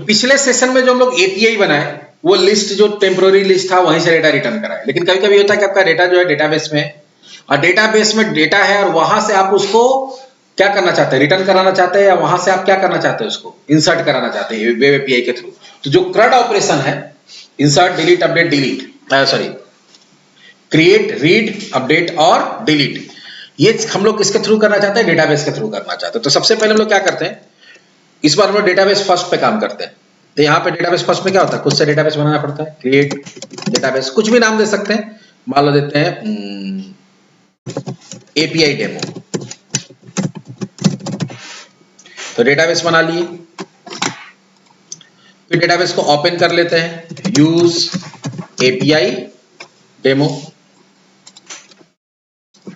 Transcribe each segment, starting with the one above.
पिछले सेशन में जो हम लोग एपीआई बनाए वो लिस्ट जो टेम्पोररी लिस्ट था वहीं से डेटा रिटर्न कराए, लेकिन कभी कभी होता है कि आपका डेटा जो है डेटाबेस में है और डेटाबेस में डेटा है और वहां से आप उसको क्या करना चाहते हैं, रिटर्न कराना चाहते हैं, या वहां से आप क्या करना चाहते हैं, उसको इंसर्ट कराना चाहते हैं वेब एपीआई के थ्रू। तो जो CRUD ऑपरेशन है, insert delete update delete sorry create read update और डिलीट, ये हम लोग किसके थ्रू करना चाहते हैं, डेटाबेस के थ्रू करना चाहते हैं। तो सबसे पहले हम लोग क्या करते हैं, इस बार हम लोग डेटाबेस फर्स्ट पे काम करते हैं। तो यहाँ पे डेटाबेस फर्स्ट में क्या होता है, खुद से डेटाबेस बनाना पड़ता है, क्रिएट डेटाबेस, कुछ भी नाम दे सकते हैं, मान लो देते हैं एपीआई डेमो। तो डेटाबेस बना लिए, फिर डेटाबेस को ओपन कर लेते हैं, use API demo.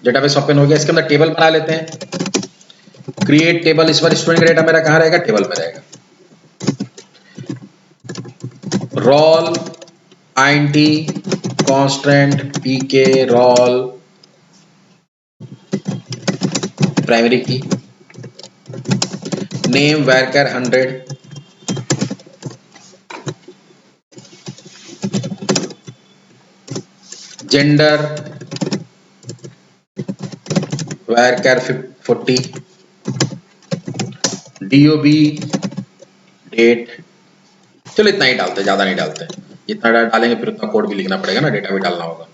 Database open हो गया, इसके अंदर टेबल बना लेते हैं, क्रिएट टेबल। इस बार स्टूडेंट का डेटा मेरा कहां रहेगा, टेबल में रहेगा। Roll INT constant PK roll primary key, name varchar 100, gender varchar 40, DOB date. चलो इतना ही डालते हैं, ज्यादा नहीं डालते, जितना डालेंगे फिर उतना कोड भी लिखना पड़ेगा ना, डेटा भी डालना होगा।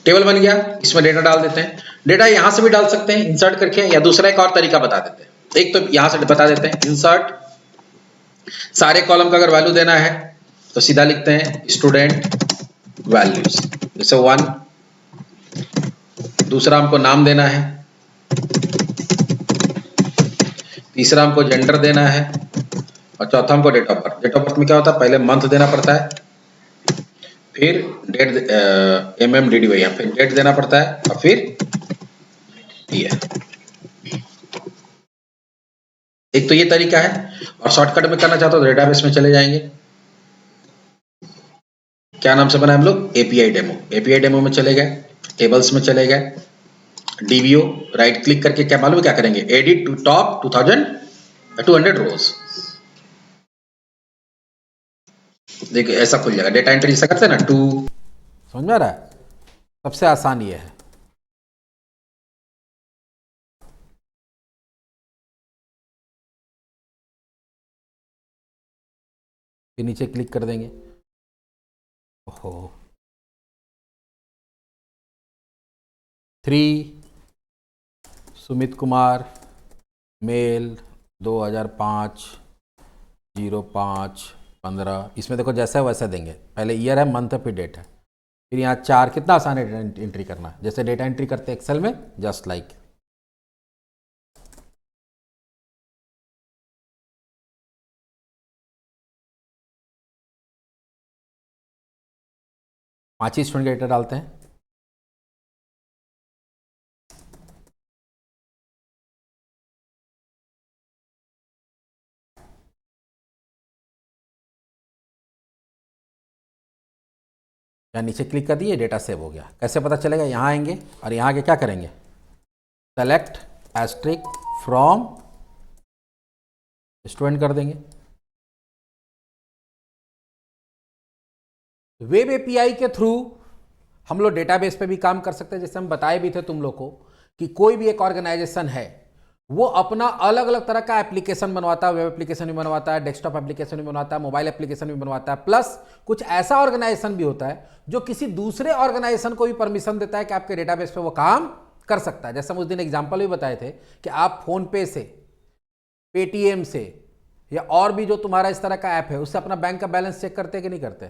टेबल बन गया, इसमें डेटा डाल देते हैं। डेटा यहां से भी डाल सकते हैं इंसर्ट करके, या दूसरा एक और तरीका बता देते हैं। एक तो यहां से बता देते हैं इंसर्ट, सारे कॉलम का अगर वैल्यू देना है तो सीधा लिखते हैं स्टूडेंट वैल्यूज, जैसे 1। दूसरा हमको नाम देना है, तीसरा हमको जेंडर देना है, और चौथा हमको date of birth. Date of birth में क्या होता है, पहले मंथ देना पड़ता है, फिर डेट MMDDY, फिर डेट देना पड़ता है, और फिर ईयर। एक तो ये तरीका है, और शॉर्टकट में करना चाहते हो तो डेटाबेस में चले जाएंगे। क्या नाम से बना हम लोग, एपीआई डेमो। एपीआई डेमो में चले गए, टेबल्स में चले गए, डीबीओ राइट क्लिक करके क्या मालूम क्या करेंगे, एडिट टू टॉप 2200 रोज। देखिए ऐसा खुल जाएगा, डेटा एंट्री जैसा करते हैं ना, समझ में आ रहा है। सबसे आसान ये है। फिर नीचे क्लिक कर देंगे। ओहो 3 सुमित कुमार मेल 2005 05 15। इसमें देखो जैसा है वैसा देंगे, पहले ईयर है, मंथ है, फिर डेट है। फिर यहाँ 4, कितना आसान है डेटा एंट्री करना, जैसे डेटा एंट्री करते हैं एक्सेल में, जस्ट लाइक। पांच ही स्टूडेंट का डेटा डालते हैं। या नीचे क्लिक कर दिए, डेटा सेव हो गया। कैसे पता चलेगा, यहाँ आएंगे और यहाँ आके क्या करेंगे, सेलेक्ट एस्ट्रिक फ्रॉम स्टूडेंट कर देंगे। वेब एपीआई के थ्रू हम लोग डेटाबेस पे भी काम कर सकते हैं। जैसे हम बताए भी थे तुम लोग को कि कोई भी एक ऑर्गेनाइजेशन है, वो अपना अलग अलग तरह का एप्लीकेशन बनवाता है, वेब एप्लीकेशन भी बनवाता है, डेस्कटॉप एप्लीकेशन भी बनवाता है, मोबाइल एप्लीकेशन भी बनवाता है। प्लस कुछ ऐसा ऑर्गेनाइजेशन भी होता है जो किसी दूसरे ऑर्गेनाइजेशन को भी परमिशन देता है कि आपके डेटाबेस पे वो काम कर सकता है। जैसे हम उस दिन एग्जाम्पल भी बताए थे कि आप फोन पे से, पेटीएम से, या और भी जो तुम्हारा इस तरह का ऐप है, उससे अपना बैंक का बैलेंस चेक करते हैं कि नहीं करते,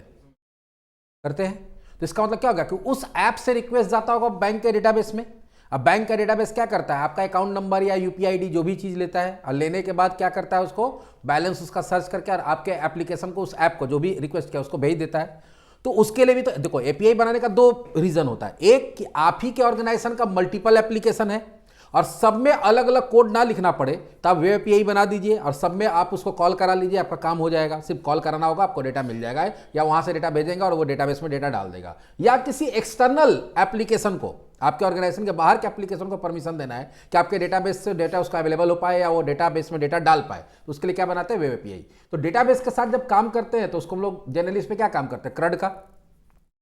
करते हैं। तो इसका मतलब क्या होगा कि उस ऐप से रिक्वेस्ट जाता होगा बैंक के डेटाबेस में। अब बैंक का डेटाबेस क्या करता है, आपका अकाउंट नंबर या यूपीआई आईडी जो भी चीज लेता है, और लेने के बाद क्या करता है, उसको बैलेंस उसका सर्च करके और आपके एप्लीकेशन को, उस ऐप को जो भी रिक्वेस्ट किया उसको भेज देता है। तो उसके लिए भी तो देखो, एपीआई बनाने का 2 रीजन होता है। एक कि आप ही के ऑर्गेनाइजेशन का मल्टीपल एप्लीकेशन है और सब में अलग अलग कोड ना लिखना पड़े, तो आप वेब एपीआई बना दीजिए और सब में आप उसको कॉल करा लीजिए, आपका काम हो जाएगा। सिर्फ कॉल कराना होगा, आपको डेटा मिल जाएगा, या वहां से डेटा भेजेंगे और वो डेटाबेस में डेटा डाल देगा। या किसी एक्सटर्नल एप्लीकेशन को आपके ऑर्गेनाइजेशन के बाहर के एप्लीकेशन को परमिशन देना है कि आपके डेटाबेस से डेटा उसका अवेलेबल हो पाए या वो डेटाबेस में डेटा डाल पाए, तो उसके लिए क्या बनाते हैं, वेब एपीआई। तो डेटाबेस के साथ जब काम करते हैं तो उसको हम लोग जनरली इस पर क्या काम करते हैं, CRUD का,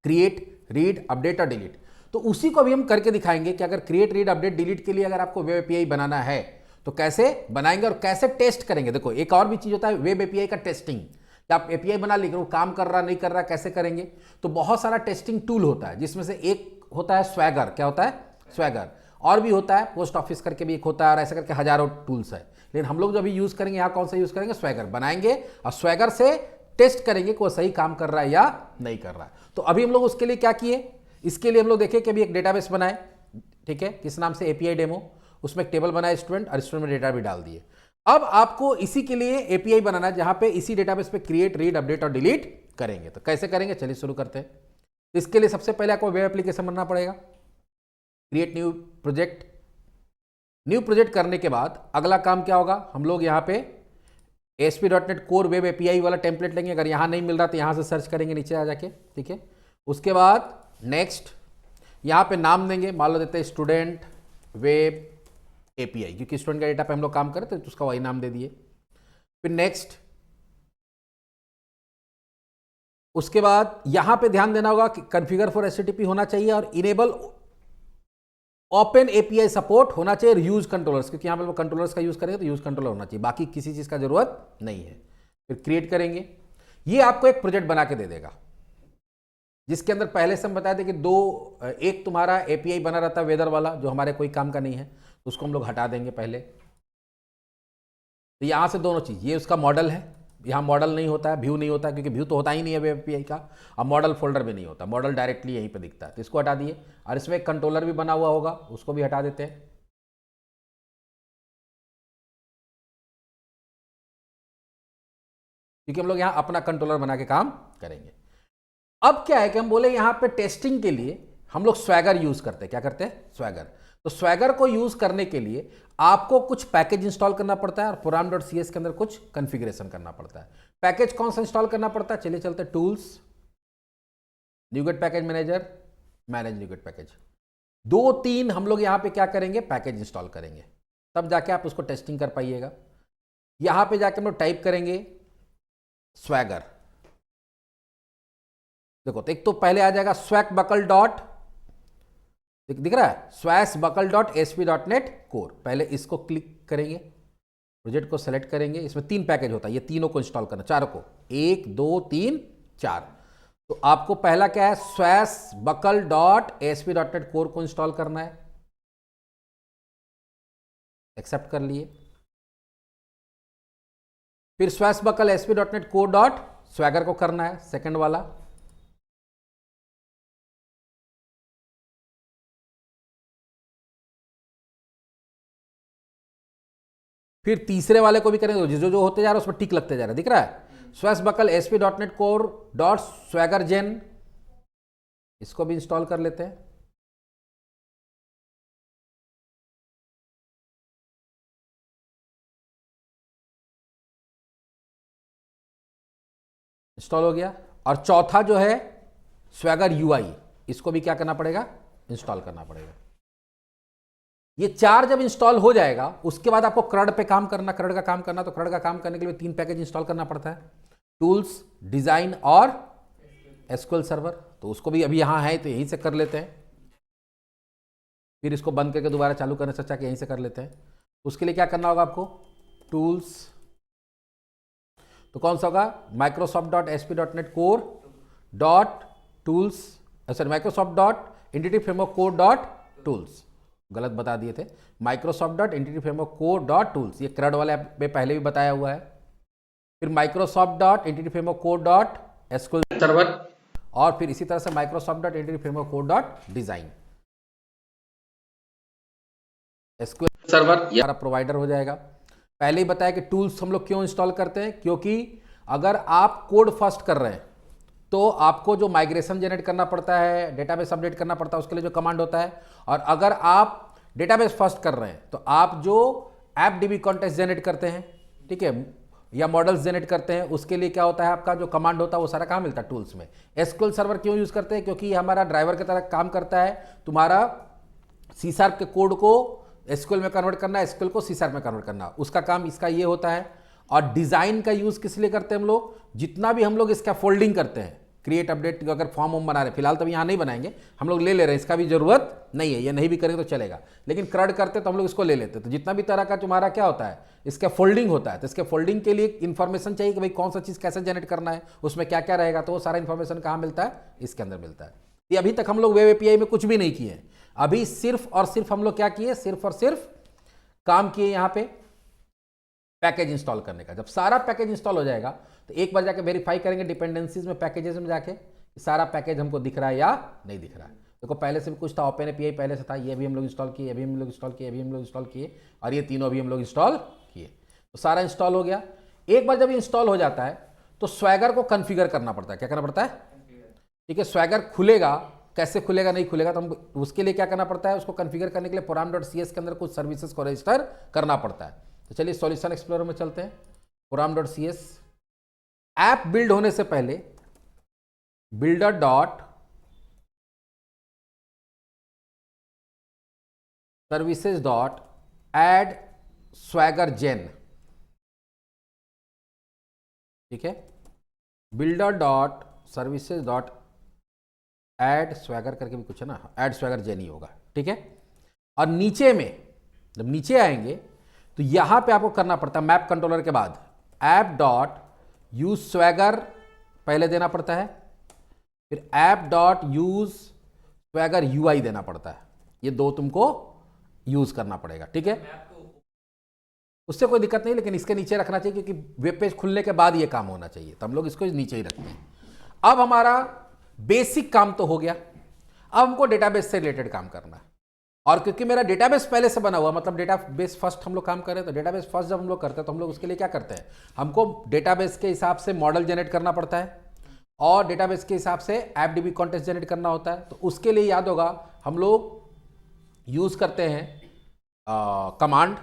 क्रिएट, रीड, अपडेट और डिलीट। तो उसी को भी हम करके दिखाएंगे कि अगर क्रिएट, रीड, अपडेट, डिलीट के लिए अगर आपको वेब एपीआई बनाना है तो कैसे बनाएंगे और कैसे टेस्ट करेंगे। देखो एक और भी चीज होता है वेब एपीआई का टेस्टिंग, कि आप एपीआई बना लेकिन वो काम कर रहा नहीं कर रहा, कैसे करेंगे। तो बहुत सारा टेस्टिंग टूल होता है, जिसमें से एक होता है स्वैगर। क्या होता है, स्वैगर। और भी होता है पोस्ट ऑफिस करके भी एक होता है, और ऐसे करके हजारों टूल्स है। लेकिन हम लोग जो अभी यूज करेंगे यहाँ कौन सा यूज करेंगे, स्वैगर बनाएंगे और स्वैगर से टेस्ट करेंगे कि वो सही काम कर रहा है या नहीं कर रहा है। तो अभी हम लोग उसके लिए क्या किए, इसके लिए हम लोग देखें कि अभी एक डेटाबेस बनाए, ठीक है, किस नाम से, एपीआई डेमो। उसमें एक टेबल बनाया स्टूडेंट, और स्टूडेंट में डेटा भी डाल दिए। अब आपको इसी के लिए एपीआई बनाना है जहां पे इसी डेटाबेस पे क्रिएट, रीड, अपडेट और डिलीट करेंगे। तो कैसे करेंगे, चलिए शुरू करते हैं। इसके लिए सबसे पहले आपको वेब एप्लीकेशन बनना पड़ेगा। Create new project. New project करने के बाद अगला काम क्या होगा, हम लोग यहाँ पे ASP.NET कोर वेब एपीआई वाला टेम्पलेट लेंगे। अगर यहाँ नहीं मिल रहा तो यहाँ से सर्च करेंगे नीचे आ जाके, ठीक है। उसके बाद नेक्स्ट, यहाँ पे नाम देंगे, मान लो देते हैं स्टूडेंट वेब एपीआई, क्योंकि स्टूडेंट का डेटा पे हम लोग काम करें तो उसका वही नाम दे दिए। फिर नेक्स्ट, उसके बाद यहां पे ध्यान देना होगा कि कॉन्फ़िगर फॉर एचटीटीपी होना चाहिए और इनेबल ओपन एपीआई सपोर्ट होना चाहिए, और यूज कंट्रोलर्स, क्योंकि यहां पे कंट्रोलर्स का यूज करेंगे तो यूज कंट्रोलर होना चाहिए, बाकी किसी चीज का जरूरत नहीं है। फिर क्रिएट करेंगे। ये आपको एक प्रोजेक्ट बना के दे देगा, जिसके अंदर पहले से हम बताए थे कि एक तुम्हारा एपीआई बना रहता है वेदर वाला, जो हमारे कोई काम का नहीं है, उसको हम लोग हटा देंगे पहले। तो यहां से दोनों चीज, ये उसका मॉडल है, यहाँ मॉडल नहीं होता है, व्यू नहीं होता है, क्योंकि व्यू तो होता ही नहीं है वेब एपीआई का। अब मॉडल फोल्डर भी नहीं होता, मॉडल डायरेक्टली यहीं पे दिखता है, तो इसको हटा दिए। और इसमें एक कंट्रोलर भी बना हुआ होगा, उसको भी हटा देते हैं। क्योंकि हम लोग यहाँ अपना कंट्रोलर बना के काम करेंगे। अब क्या है कि हम बोले यहाँ पे टेस्टिंग के लिए हम लोग स्वैगर यूज करते हैं। क्या करते हैं, स्वैगर। तो स्वैगर को यूज करने के लिए आपको कुछ पैकेज इंस्टॉल करना पड़ता है, और program.cs के अंदर कुछ कॉन्फ़िगरेशन करना पड़ता है। पैकेज कौन सा इंस्टॉल करना पड़ता है, चलिए चलते, tools, NuGet package manager, manage NuGet package. 2-3 हम लोग यहाँ पे क्या करेंगे, पैकेज इंस्टॉल करेंगे, तब जाके आप उसको टेस्टिंग कर पाइएगा। यहाँ पे जाके हम लोग टाइप करेंगे स्वैगर। देखो तो एक तो पहले आ जाएगा स्वैक बकल डॉट, दिख रहा है, Swashbuckle dot ASP.NET core. पहले इसको क्लिक करेंगे, प्रोजेक्ट को सेलेक्ट करेंगे। इसमें 3 पैकेज होता है, ये तीनों को इंस्टॉल करना, चारों को, 1 2 3 4। तो आपको पहला क्या है, Swashbuckle dot ASP.NET core को इंस्टॉल करना है। एक्सेप्ट कर लिए। फिर Swashbuckle ASP.NET core dot Swagger को करना है, सेकंड वाला। फिर तीसरे वाले को भी करेंगे, जो जो होते जा रहा है उस पर टिक लगते जा रहा है, दिख रहा है, Swashbuckle ASP.NET core dot Swagger gen, इसको भी इंस्टॉल कर लेते हैं। इंस्टॉल हो गया। और चौथा जो है स्वैगर यूआई, इसको भी क्या करना पड़ेगा, इंस्टॉल करना पड़ेगा। ये 4 जब इंस्टॉल हो जाएगा, उसके बाद आपको CRUD पे काम करना, CRUD का काम करना। तो CRUD का काम करने के लिए 3 पैकेज इंस्टॉल करना पड़ता है, टूल्स, डिजाइन और SQL सर्वर। तो उसको भी अभी यहाँ है तो यहीं से कर लेते हैं। फिर इसको बंद करके दोबारा चालू करने से अच्छा कि यहीं से कर लेते हैं। उसके लिए क्या करना होगा आपको, टूल्स, तो कौन सा होगा, Microsoft.ASP.NET Core dot tools, sorry Microsoft.Entity Framework Core dot tools, गलत बता दिए थे, Microsoft.Entity Framework Core dot tools. ये CRUD वाले में पहले भी बताया हुआ है। फिर Microsoft.Entity Framework Core dot SQL server, और फिर इसी तरह से Microsoft.Entity Framework Core dot design. SQL server हमारा प्रोवाइडर हो जाएगा। पहले ही बताया कि टूल्स हम लोग क्यों इंस्टॉल करते हैं, क्योंकि अगर आप कोड फर्स्ट कर रहे हैं तो आपको जो माइग्रेशन जनरेट करना पड़ता है, डेटाबेस अपडेट करना पड़ता है, उसके लिए जो कमांड होता है। और अगर आप डेटाबेस फर्स्ट कर रहे हैं तो आप जो ऐप डीबी कॉन्टेक्स्ट जनरेट करते हैं, ठीक है, या मॉडल्स जनरेट करते हैं, उसके लिए क्या होता है, आपका जो कमांड होता है वो सारा कहाँ मिलता है, टूल्स में। SQL सर्वर क्यों यूज करते हैं, क्योंकि हमारा ड्राइवर की तरह काम करता है, तुम्हारा सी शार्प के कोड को एसक्यूएल में कन्वर्ट करना, एसक्यूएल को सी शार्प में कन्वर्ट करना, उसका काम इसका ये होता है। और डिजाइन का यूज किस लिए करते हैं हम लोग, जितना भी हम लोग इसका फोल्डिंग करते हैं, क्रिएट अपडेट अगर फॉर्म हम बना रहे हैं, फिलहाल तो यहाँ नहीं बनाएंगे, हम लोग ले ले रहे हैं, इसका भी जरूरत नहीं है, ये नहीं भी करेंगे तो चलेगा, लेकिन क्रड करते तो हम लोग इसको ले लेते। तो जितना भी तरह का तुम्हारा क्या होता है, इसका फोल्डिंग होता है, तो इसके फोल्डिंग के लिए इन्फॉर्मेशन चाहिए कि भाई कौन सा चीज़ कैसे जनरेट करना है, उसमें क्या क्या रहेगा, तो वो सारा इन्फॉर्मेशन कहाँ मिलता है, इसके अंदर मिलता है। ये अभी तक हम लोग वेब एपीआई में कुछ भी नहीं किए हैं, अभी सिर्फ और सिर्फ हम लोग क्या किए, सिर्फ और सिर्फ काम किए यहाँ पे पैकेज इंस्टॉल करने का। जब सारा पैकेज इंस्टॉल हो जाएगा तो एक बार जाके वेरीफाई करेंगे डिपेंडेंसीज में, पैकेजेस में जाके सारा पैकेज हमको दिख रहा है या नहीं दिख रहा है। देखो पहले से भी कुछ था, ओपन एपीआई पहले से था, ये भी हम लोग इंस्टॉल किए, ये भी हम लोग इंस्टॉल किए, ये भी हम लोग इंस्टॉल किए, और ये तीनों भी हम लोग इंस्टॉल किए, तो सारा इंस्टॉल हो गया। एक बार जब इंस्टॉल हो जाता है तो स्वैगर को कॉन्फ़िगर करना पड़ता है। क्या करना पड़ता है, ठीक है, स्वैगर खुलेगा, कैसे खुलेगा नहीं खुलेगा, तो हम उसके लिए क्या करना पड़ता है, उसको कॉन्फ़िगर करने के लिए program.cs के अंदर कुछ सर्विसेज को रजिस्टर करना पड़ता है। तो चलिए सॉल्यूशन एक्सप्लोरर में चलते हैं। program.cs ऐप बिल्ड होने से पहले builder dot services dot add Swagger gen, ठीक है, builder dot services dot add Swagger करके भी कुछ है ना, एड स्वैगर जेन ही होगा, ठीक है। और नीचे में जब नीचे आएंगे तो यहां पे आपको करना पड़ता है मैप कंट्रोलर के बाद ऐप डॉट यूज स्वैगर पहले देना पड़ता है, फिर app dot use swagger UI देना पड़ता है। ये दो तुमको यूज करना पड़ेगा, ठीक है, उससे कोई दिक्कत नहीं, लेकिन इसके नीचे रखना चाहिए क्योंकि वेब पेज खुलने के बाद ये काम होना चाहिए, तो हम लोग इसको नीचे ही रखते हैं। अब हमारा बेसिक काम तो हो गया, अब हमको डेटाबेस से रिलेटेड काम करना है। और क्योंकि मेरा डेटाबेस पहले से बना हुआ, मतलब डेटाबेस फर्स्ट हम लोग काम कर रहे हैं, तो डेटाबेस फर्स्ट जब हम लोग करते हैं तो हम लोग उसके लिए क्या करते हैं, हमको डेटाबेस के हिसाब से मॉडल जनरेट करना पड़ता है और डेटाबेस के हिसाब से ऐप डीबी कॉन्टेक्स्ट जनरेट करना होता है। तो उसके लिए याद होगा हम लोग यूज करते हैं कमांड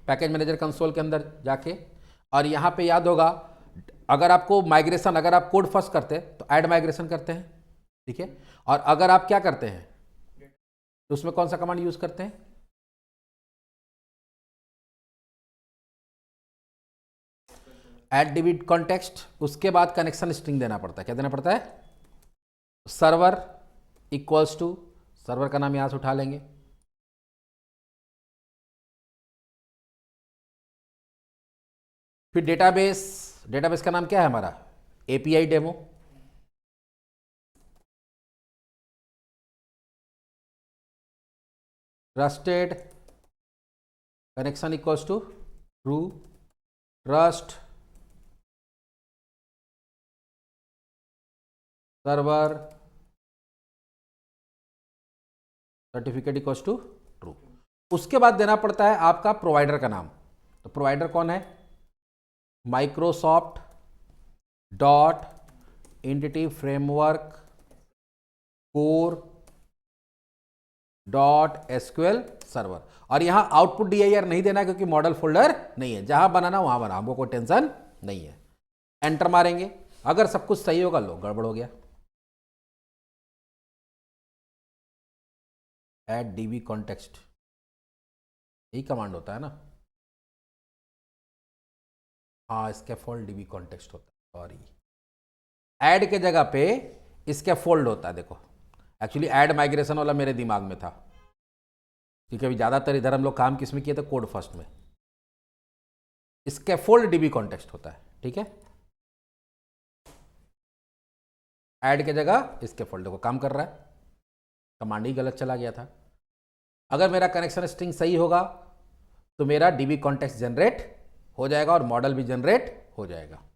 पैकेज मैनेजर कंसोल के अंदर जाके, और यहाँ पे याद होगा अगर आपको माइग्रेशन, अगर आप कोड फर्स्ट करते हैं तो ऐड माइग्रेशन करते हैं, ठीक है, और अगर आप क्या करते हैं तो उसमें कौन सा कमांड यूज करते हैं, ऐड डीबी कॉन्टेक्स्ट, उसके बाद कनेक्शन स्ट्रिंग देना पड़ता है। क्या देना पड़ता है, सर्वर इक्वल्स टू, सर्वर का नाम यहां से उठा लेंगे, फिर डेटाबेस, डेटाबेस का नाम क्या है हमारा, API demo, trusted connection equals to true, trust server certificate equals to true. उसके बाद देना पड़ता है आपका प्रोवाइडर का नाम। तो प्रोवाइडर कौन है, Microsoft dot entity framework core dot SQL server, और यहां आउटपुट DIR नहीं देना क्योंकि मॉडल फोल्डर नहीं है, जहां बनाना वहां बना, हमको कोई टेंशन नहीं है। एंटर मारेंगे, अगर सब कुछ सही होगा, लो गड़बड़ हो गया, ऐड डीबी कॉन्टेक्स्ट, यही कमांड होता है ना, हाँ स्कैफोल्ड डीबी कॉन्टेक्स्ट होता है, सॉरी, ऐड के जगह पे स्कैफोल्ड होता है। देखो एक्चुअली ऐड माइग्रेशन वाला मेरे दिमाग में था, क्योंकि अभी ज़्यादातर इधर हम लोग काम किस में किए थे, कोड फर्स्ट में, स्कैफोल्ड डीबी कॉन्टेक्स्ट होता है, ठीक है, ऐड के जगह स्कैफोल्ड, देखो काम कर रहा है, कमांड ही गलत चला गया था। अगर मेरा कनेक्शन स्ट्रिंग सही होगा तो मेरा डीबी कॉन्टेक्स्ट जनरेट हो जाएगा और मॉडल भी जनरेट हो जाएगा।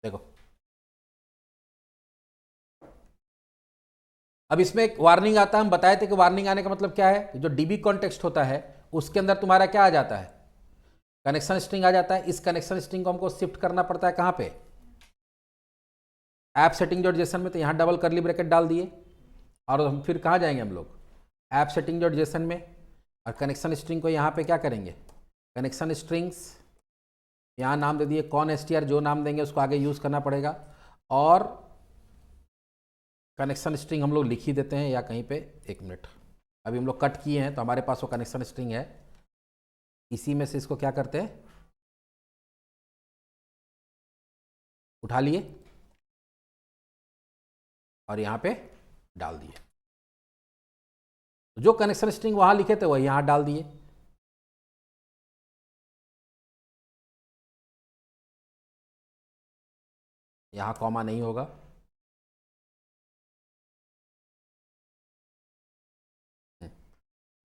देखो अब इसमें एक वार्निंग आता है, हम बताए थे कि वार्निंग आने का मतलब क्या है, जो डीबी कॉन्टेक्स्ट होता है उसके अंदर तुम्हारा क्या आ जाता है, कनेक्शन स्ट्रिंग आ जाता है। इस कनेक्शन स्ट्रिंग को हमको शिफ्ट करना पड़ता है कहां पे, ऐप सेटिंग डॉट जेसन में, तो यहां डबल करली ब्रैकेट डाल दिए और हम फिर कहाँ जाएंगे हम लोग, ऐप सेटिंग डॉट जेसन में, और कनेक्शन स्ट्रिंग को यहाँ पे क्या करेंगे, कनेक्शन स्ट्रिंग्स, यहाँ नाम दे दिए कॉन str, जो नाम देंगे उसको आगे यूज़ करना पड़ेगा, और कनेक्शन स्ट्रिंग हम लोग लिख ही देते हैं या कहीं पे, एक मिनट, अभी हम लोग कट किए हैं तो हमारे पास वो कनेक्शन स्ट्रिंग है, इसी में से इसको क्या करते हैं, उठा लिए और यहाँ पे डाल दिए, जो कनेक्शन स्ट्रिंग वहां लिखे थे वही यहाँ डाल दिए। यहाँ कॉमा नहीं होगा,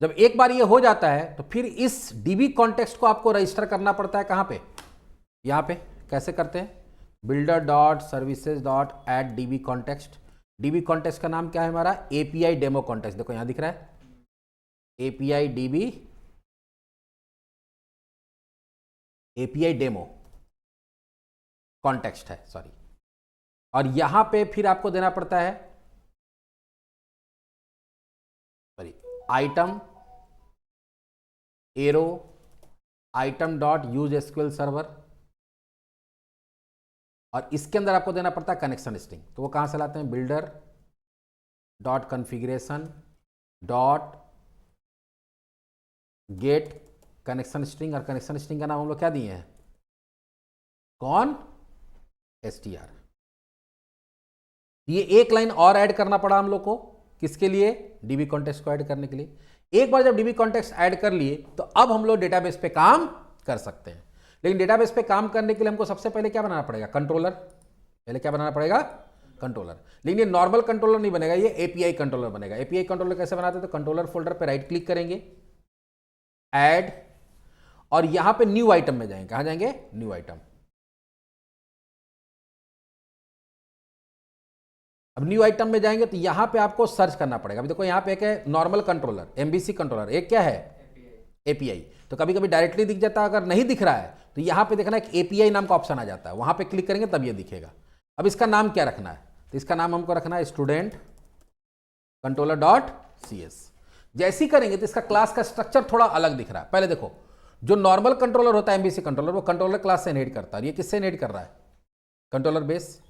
जब एक बार ये हो जाता है तो फिर इस डीबी कॉन्टेक्स्ट को आपको रजिस्टर करना पड़ता है कहाँ पे, यहाँ पे। कैसे करते हैं, builder dot services dot add DB context, DB context का नाम क्या है हमारा, एपीआई डेमो कॉन्टेक्स्ट, देखो यहाँ दिख रहा है API dB, API demo context है, सॉरी। और यहां पे फिर आपको देना पड़ता है, sorry, item arrow item dot use SQL server, और इसके अंदर आपको देना पड़ता है कनेक्शन स्ट्रिंग। तो वो कहां से लाते हैं, builder dot configuration dot get connection string, और कनेक्शन स्ट्रिंग का नाम हम लोग क्या दिए हैं, कॉन str। ये एक लाइन और ऐड करना पड़ा हम लोग को, किसके लिए, डीबी कॉन्टेक्स्ट को ऐड करने के लिए। एक बार जब डीबी कॉन्टेक्स्ट ऐड कर लिए तो अब हम लोग डेटाबेस पे काम कर सकते हैं। लेकिन डेटाबेस पे काम करने के लिए हमको सबसे पहले क्या बनाना पड़ेगा, कंट्रोलर। पहले क्या बनाना पड़ेगा, कंट्रोलर। लेकिन ये नॉर्मल कंट्रोलर नहीं बनेगा, ये एपीआई कंट्रोलर बनेगा। एपीआई कंट्रोलर कैसे बनाते हैं, तो कंट्रोलर फोल्डर पे राइट क्लिक करेंगे, ऐड, और यहां पे न्यू आइटम में जाएंगे। कहां जाएंगे, न्यू आइटम। अब न्यू आइटम में जाएंगे तो यहां पे आपको सर्च करना पड़ेगा। अभी देखो यहां पे एक है नॉर्मल कंट्रोलर, एमबीसी कंट्रोलर, एक क्या है, एपीआई। तो कभी कभी डायरेक्टली दिख जाता है, अगर नहीं दिख रहा है तो यहां पे देखना एक एपीआई नाम का ऑप्शन आ जाता है, वहां पे क्लिक करेंगे तब ये दिखेगा। अब इसका नाम क्या रखना है, तो इसका नाम हमको रखना है स्टूडेंट कंट्रोलर डॉट cs। जैसे ही करेंगे तो इसका क्लास का स्ट्रक्चर थोड़ा अलग दिख रहा है। पहले देखो, जो नॉर्मल कंट्रोलर होता है एमबीसी कंट्रोलर, वो कंट्रोलर क्लास से इनहेरिट करता है। ये किससे इनहेरिट कर रहा है, कंट्रोलर बेस।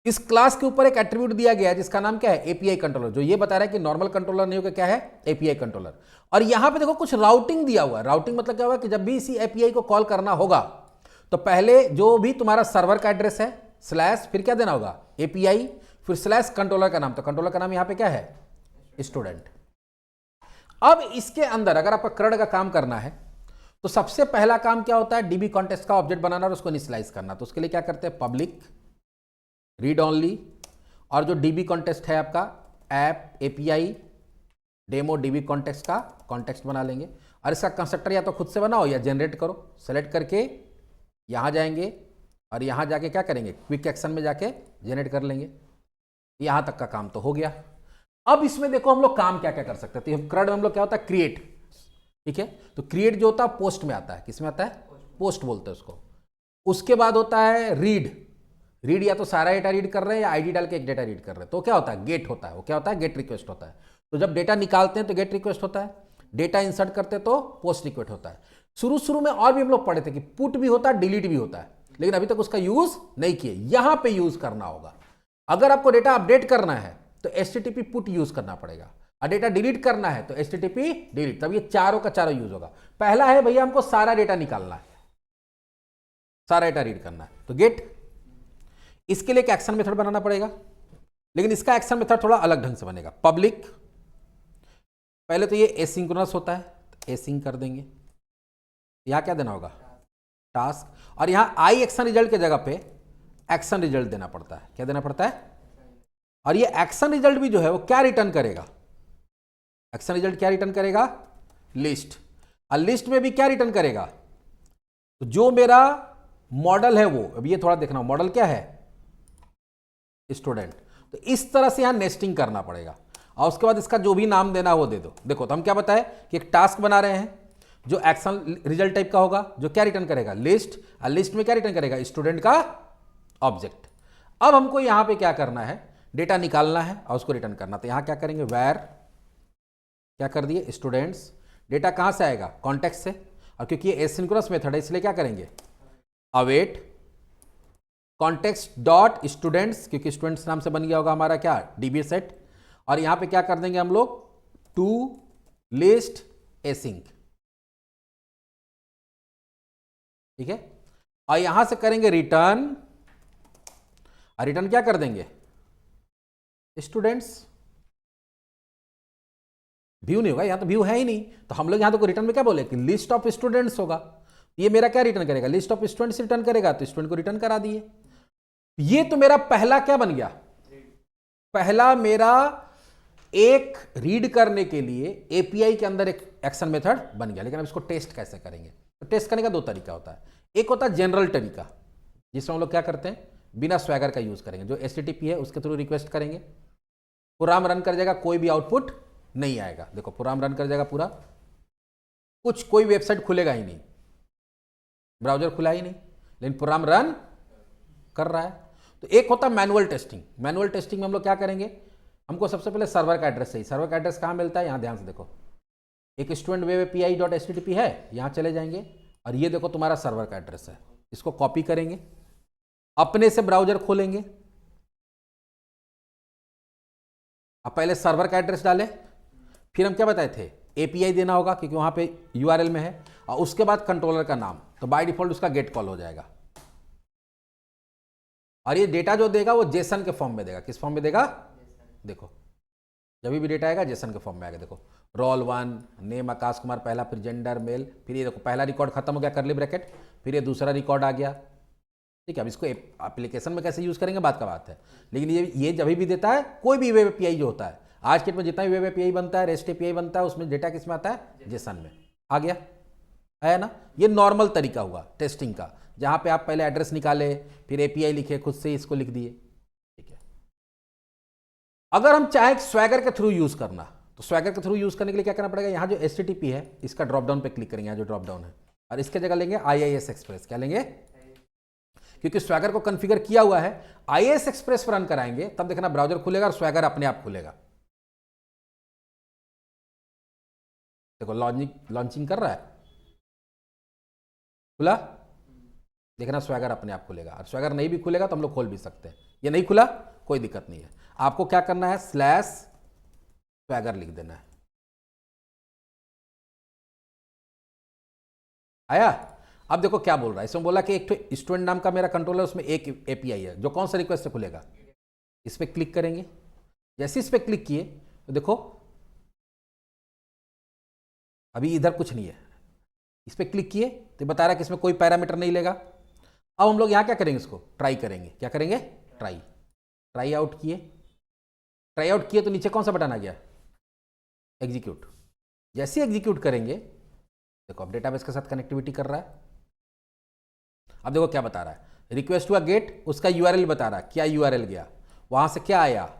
इस क्लास के ऊपर एक एट्रीब्यूट दिया गया है जिसका नाम क्या है, एपीआई कंट्रोलर, जो ये बता रहा है कि नॉर्मल कंट्रोलर नहीं होगा, क्या है, एपीआई कंट्रोलर। और यहां पे देखो कुछ राउटिंग दिया हुआ है। राउटिंग मतलब क्या हुआ कि जब भी इसी एपीआई को कॉल करना होगा तो पहले जो भी तुम्हारा सर्वर का एड्रेस है स्लैश, फिर क्या देना होगा, एपीआई, फिर स्लैश कंट्रोलर का नाम। तो कंट्रोलर का नाम यहां पे क्या है, स्टूडेंट। अब इसके अंदर अगर आपका CRUD का काम करना है तो सबसे पहला काम क्या होता है, डीबी कॉन्टेक्स्ट का ऑब्जेक्ट बनाना और उसको इनिशियलाइज करना। तो उसके लिए क्या करते हैं, पब्लिक रीड ओनली, और जो डीबी कॉन्टेक्स्ट है आपका app API demo dB context का कॉन्टेक्स्ट बना लेंगे। और इसका कंस्ट्रक्टर या तो खुद से बनाओ या जनरेट करो। सेलेक्ट करके यहां जाएंगे और यहां जाके क्या करेंगे, क्विक एक्शन में जाके जनरेट कर लेंगे। यहां तक का काम तो हो गया। अब इसमें देखो हम लोग काम क्या क्या कर सकते थे। CRUD में हम लोग क्या होता है, क्रिएट, ठीक है। तो क्रिएट जो होता है पोस्ट में आता है, किस में आता है, पोस्ट बोलते हैं उसको। उसके बाद होता है रीड, रीड या तो सारा डेटा रीड कर रहे हैं या आईडी डाल के एक डेटा रीड कर रहे हैं, तो क्या होता है, गेट होता है। वो क्या होता है, गेट रिक्वेस्ट होता है। तो जब डेटा निकालते हैं तो गेट रिक्वेस्ट होता है, डेटा इंसर्ट करते हैं तो पोस्ट रिक्वेस्ट होता है। शुरू में और भी हम लोग पढ़े थे कि पुट भी होता है, डिलीट भी होता है, लेकिन अभी तक उसका यूज नहीं किए। यहां पे यूज करना होगा। अगर आपको डेटा अपडेट करना है तो HTTP पुट यूज करना पड़ेगा, और डेटा डिलीट करना है तो HTTP डिलीट। तब ये चारों का चारों यूज होगा। पहला है भैया हमको सारा डेटा निकालना है, सारा डेटा रीड करना है, तो गेट। इसके लिए एक एक्शन मेथड बनाना पड़ेगा, लेकिन इसका एक्शन मेथड थोड़ा अलग ढंग से बनेगा। पब्लिक, पहले तो ये एसिंक्रोनस होता है, तो एसिंक कर देंगे। यहां क्या देना होगा, टास्क, और यहां आई एक्शन रिजल्ट के जगह पे एक्शन रिजल्ट देना पड़ता है। क्या देना पड़ता है, और ये एक्शन रिजल्ट भी जो है वो क्या रिटर्न करेगा, एक्शन रिजल्ट क्या रिटर्न करेगा, लिस्ट। और लिस्ट में भी क्या रिटर्न करेगा, तो जो मेरा मॉडल है वो, अब ये थोड़ा देखना, मॉडल क्या है, स्टूडेंट। तो इस तरह से यहां नेस्टिंग करना पड़ेगा, और उसके बाद इसका जो भी नाम देना वो दे दो। देखो तो हम क्या बताए कि एक टास्क बना रहे हैं जो एक्शन रिजल्ट टाइप का होगा, जो क्या रिटर्न करेगा, लिस्ट। और लिस्ट में क्या रिटर्न करेगा, स्टूडेंट का ऑब्जेक्ट। अब हमको यहां पे क्या करना है, डेटा निकालना है और उसको रिटर्न करना। तो यहां क्या करेंगे, वेर क्या कर दिए, स्टूडेंट्स। डेटा कहां से आएगा, कॉन्टेक्स्ट से, और क्योंकि ये एसिंक्रोनस मेथड है इसलिए क्या करेंगे, अवेट कॉन्टेक्स्ट डॉट स्टूडेंट्स, क्योंकि स्टूडेंट्स नाम से बन गया होगा हमारा क्या, डीबी सेट। और यहां पे क्या कर देंगे हम लोग, टू लिस्ट एसिंक, ठीक है। और यहां से करेंगे रिटर्न, और रिटर्न क्या कर देंगे, स्टूडेंट्स। व्यू नहीं होगा, यहां तो व्यू है ही नहीं, तो हम लोग यहां तो रिटर्न में क्या बोले कि लिस्ट ऑफ स्टूडेंट्स होगा। ये मेरा क्या रिटर्न करेगा, लिस्ट ऑफ स्टूडेंट्स रिटर्न करेगा, तो स्टूडेंट को रिटर्न करा दिए। ये तो मेरा पहला क्या बन गया, पहला मेरा एक रीड करने के लिए एपीआई के अंदर एक एक्शन मेथड बन गया। लेकिन अब इसको टेस्ट कैसे करेंगे, तो टेस्ट करने का दो तरीका होता है। एक होता है जनरल तरीका, जिसमें हम लोग क्या करते हैं, बिना स्वैगर का यूज करेंगे, जो एचटीटीपी है उसके थ्रू रिक्वेस्ट करेंगे, प्रोग्राम रन कर जाएगा, कोई भी आउटपुट नहीं आएगा। देखो प्रोग्राम रन कर जाएगा पूरा, कुछ कोई वेबसाइट खुलेगा ही नहीं, ब्राउजर खुला ही नहीं, लेकिन प्रोग्राम रन कर रहा है। तो एक होता है मैनुअल टेस्टिंग। मैनुअल टेस्टिंग में हम लोग क्या करेंगे, हमको सबसे पहले सर्वर का एड्रेस चाहिए। सर्वर का एड्रेस कहाँ मिलता है, यहाँ ध्यान से देखो, एक student web API dot HTTP है, यहाँ चले जाएंगे और ये देखो तुम्हारा सर्वर का एड्रेस है। इसको कॉपी करेंगे, अपने से ब्राउजर खोलेंगे, अब पहले सर्वर का एड्रेस डालें, फिर हम क्या बताए थे, एपीआई देना होगा क्योंकि वहां पे यूआरएल में है, और उसके बाद कंट्रोलर का नाम, तो बाय डिफॉल्ट उसका गेट कॉल हो जाएगा। और ये डेटा जो देगा वो जेसन के फॉर्म में देगा। किस फॉर्म में देगा, देखो जब भी डेटा आएगा जेसन के फॉर्म में आएगा। देखो रोल 1, नेम आकाश कुमार पहला, फिर जेंडर मेल, फिर ये देखो पहला रिकॉर्ड खत्म हो गया करली ब्रैकेट, फिर ये दूसरा रिकॉर्ड आ गया, ठीक है। अब इसको एप्लीकेशन में कैसे यूज करेंगे बात का बात है, लेकिन ये जब भी देता है, कोई भी वेब एपीआई जो होता है, आज के डेट में जितना भी वेब एपीआई बनता है, रेस्ट एपीआई बनता है, उसमें डेटा किस में आता है, जेसन में। आ गया, है ना। ये नॉर्मल तरीका हुआ टेस्टिंग का, जहां पे आप पहले एड्रेस निकाले, फिर एपीआई लिखे, खुद से इसको लिख दिए, ठीक है। अगर हम चाहे स्वैगर के थ्रू यूज करना, तो स्वैगर के थ्रू यूज करने के लिए क्या करना पड़ेगा, यहां जो एचटीटीपी है इसका ड्रॉप डाउन पे क्लिक करेंगे, यहां जो ड्रॉप डाउन है, और इसके जगह लेंगे आईआईएस एक्सप्रेस। क्या लेंगे, क्योंकि स्वैगर को कॉन्फ़िगर किया हुआ है, आईआईएस एक्सप्रेस पर रन कराएंगे, तब देखना ब्राउजर खुलेगा और स्वैगर अपने आप खुलेगा। देखो लॉन्चिंग कर रहा है, खुला, देखना स्वैगर अपने आप खुलेगा। और स्वैगर नहीं भी खुलेगा तो हम लोग खोल भी सकते हैं। ये नहीं खुला, कोई दिक्कत नहीं है। आपको क्या करना है, /स्वैगर लिख देना है। आया। अब देखो क्या बोल रहा है, इसमें बोला कि एक तो स्टूडेंट नाम का मेरा कंट्रोलर, उसमें एक एपीआई है, जो कौन सा रिक्वेस्ट से खुलेगा, इस पर क्लिक करेंगे। जैसे इस पर क्लिक किए तो देखो अभी इधर कुछ नहीं है, इस पर क्लिक किए तो बता रहा है कि इसमें कोई पैरामीटर नहीं लेगा। अब हम लोग यहाँ क्या करेंगे, इसको ट्राई करेंगे। क्या करेंगे, ट्राई आउट किए। ट्राई आउट किए तो नीचे कौन सा बटन आ गया, एग्जीक्यूट। जैसे एग्जीक्यूट करेंगे, देखो अब डेटाबेस के साथ कनेक्टिविटी कर रहा है। अब देखो क्या बता रहा है, रिक्वेस्ट हुआ गेट, उसका यूआरएल बता रहा है, क्या यूआरएल गया, वहां से क्या आया,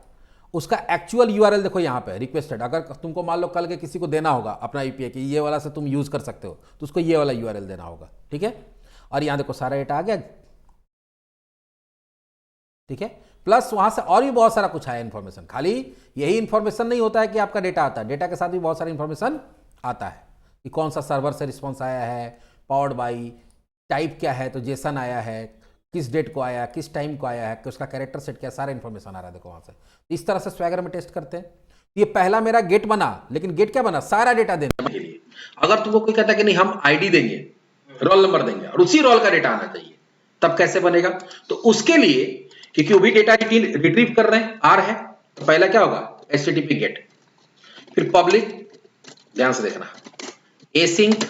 उसका एक्चुअल यूआरएल देखो यहाँ पे रिक्वेस्टेड। अगर तुमको मान लो कल के किसी को देना होगा अपना यूपीआई कि ये वाला से तुम यूज कर सकते हो, तो उसको ये वाला यूआरएल देना होगा, ठीक है। और यहाँ देखो सारा डेटा आ गया, ठीक है। प्लस वहां से और भी बहुत सारा कुछ आया इन्फॉर्मेशन। खाली यही इन्फॉर्मेशन नहीं होता है कि आपका डेटा आता है, डेटा के साथ भी बहुत सारा इन्फॉर्मेशन आता है कि कौन सा सर्वर से रिस्पॉन्स आया है, पावर्ड बाई, टाइप क्या है, तो जेसन आया है, किस डेट को आया, किस टाइम को आया है, कि उसका कैरेक्टर सेट क्या, सारा इन्फॉर्मेशन आ रहा है देखो वहां से। इस तरह से स्वैगर में टेस्ट करते हैं। ये पहला मेरा गेट बना, लेकिन गेट क्या बना, सारा डेटा देने के लिए। अगर तुमको कोई कहता है कि नहीं हम आईडी देंगे, रोल नंबर देंगे और उसी रोल का डेटा आना चाहिए, तब कैसे बनेगा, तो उसके लिए क्योंकि वो भी डेटा रिट्रीव कर रहे हैं, आ रहे हैं, तो पहला क्या होगा, एचटीटीपी गेट, फिर पब्लिक, ध्यान से देखना, एसिंक,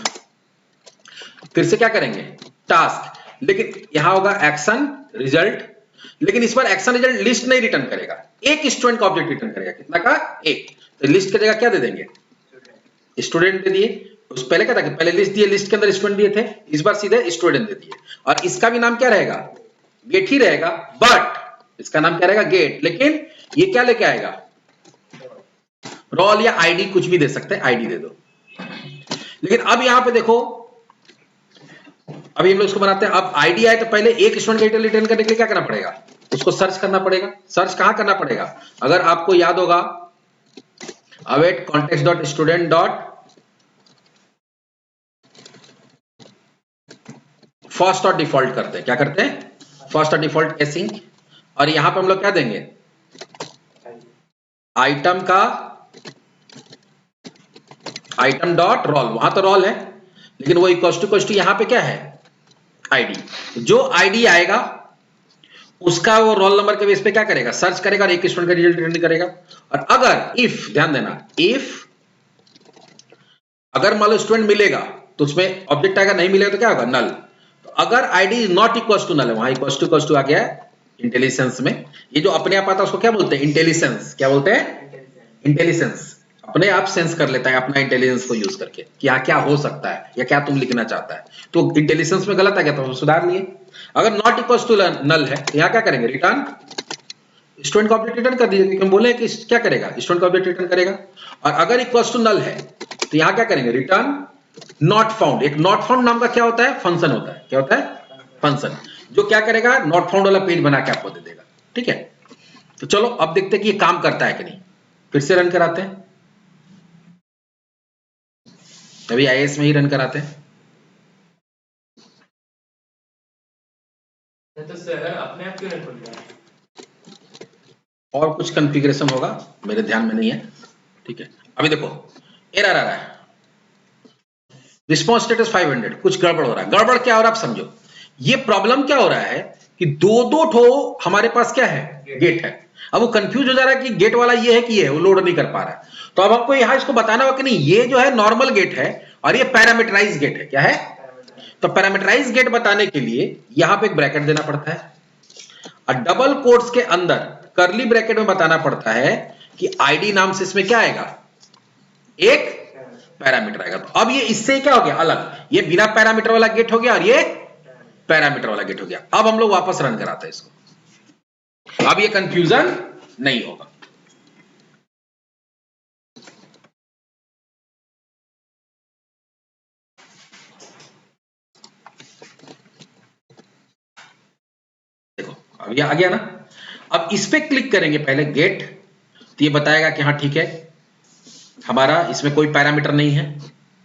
फिर से क्या करेंगे, टास्क, लेकिन यहां होगा एक्शन रिजल्ट, लेकिन इस बार एक्शन रिजल्ट लिस्ट नहीं रिटर्न करेगा, एक स्टूडेंट का ऑब्जेक्ट रिटर्न करेगा। कितना का, एक। तो लिस्ट की जगह क्या दे देंगे, स्टूडेंट दे दिए। उस पहले क्या था कि पहले लिस्ट दिए, लिस्ट के अंदर स्टूडेंट दिए थे, इस बार सीधे स्टूडेंट दे दिए। और इसका भी नाम क्या रहेगा, गेट ही रहेगा, बट इसका नाम क्या रहेगा, गेट, लेकिन ये क्या लेके आएगा, रोल या आईडी, कुछ भी दे सकते हैं, आईडी दे दो। लेकिन अब यहां पे देखो, अभी हम लोग इसको बनाते हैं। अब आईडी आए तो पहले एक स्टूडेंट का रिटर्न करने के लिए क्या करना पड़ेगा, उसको सर्च करना पड़ेगा। सर्च कहां करना पड़ेगा? अगर आपको याद होगा await context dot student dot first और डिफॉल्ट करते हैं। क्या करते हैं? फर्स्ट और डिफॉल्ट एसिंक, और यहां पे हम लोग क्या देंगे? आइटम का आइटम डॉट रोल, वहां तो रोल है लेकिन वो इक्वल टू यहां पे क्या है? आईडी। जो आईडी आएगा उसका वो रोल नंबर के बेस पे क्या करेगा? सर्च करेगा और एक स्टूडेंट का रिजल्ट रिटर्न करेगा। और अगर इफ, ध्यान देना, इफ अगर मान लो स्टूडेंट मिलेगा तो उसमें ऑब्जेक्ट आएगा, नहीं मिलेगा तो क्या होगा? नल। तो अगर ID is not equal to null है, वहां इक्वल टू आ गया है इंटेलिजेंस में। ये जो अपने आप आता है उसको क्या बोलते हैं? इंटेलिजेंस। क्या बोलते हैं? इंटेलिजेंस। अपने आप सेंस कर लेता है अपना इंटेलिजेंस को यूज करके कि यहाँ क्या हो सकता है या क्या तुम लिखना चाहता है। तो इंटेलिजेंस में गलत आ गया तो हम सुधार लिए। अगर नॉट इक्वल टू नल है तो यहाँ क्या करेंगे? रिटर्न स्टूडेंट का ऑब्जेक्ट रिटर्न कर दीजिए, हम बोले कि क्या करेगा? स्टूडेंट का ऑब्जेक्ट रिटर्न करेगा। और अगर इक्वल टू नल है तो यहाँ क्या करेंगे? Return not found. एक नॉट फाउंड नाम का क्या होता है? फंक्शन होता है। क्या होता है? फंक्शन, जो क्या करेगा? नॉट फाउंड वाला पेज बना के आपको दे देगा। ठीक है, तो चलो अब देखते हैं कि ये काम करता है कि नहीं। फिर से रन कराते हैं, अभी आईएएस में ही रन कराते हैं। तो सर अपने आप क्यों नहीं खुल रहा है? और कुछ कॉन्फ़िगरेशन होगा, मेरे ध्यान में नहीं है। ठीक है, अभी देखो एरर आ रहा है, रिस्पॉन्स स्टेटस 500, कुछ गड़बड़ हो रहा है। गड़बड़ क्या हो रहा है आप समझो। ये प्रॉब्लम क्या हो रहा है कि दो ठो हमारे पास क्या है? गेट है। अब वो कंफ्यूज हो जा रहा है कि गेट वाला ये है कि ये है, वो लोड नहीं कर पा रहा है। तो अब आपको यहां इसको बताना होगा कि नहीं, ये जो है नॉर्मल गेट है और ये पैरामीटराइज गेट है। क्या है? तो पैरामीटराइज गेट बताने के लिए यहां पे एक ब्रैकेट देना पड़ता है और डबल कोट्स के अंदर कर्ली ब्रैकेट में बताना पड़ता है कि आईडी नाम से इसमें क्या आएगा? एक पैरामीटर आएगा। तो अब ये इससे क्या हो गया? अलग। ये बिना पैरामीटर वाला गेट हो गया और ये पैरामीटर वाला गेट हो गया। अब हम लोग वापस रन कराते हैं इसको, अब ये कंफ्यूजन नहीं होगा। देखो अब ये आ गया ना। अब इस पे क्लिक करेंगे पहले गेट, तो ये बताएगा कि हाँ ठीक है हमारा इसमें कोई पैरामीटर नहीं है।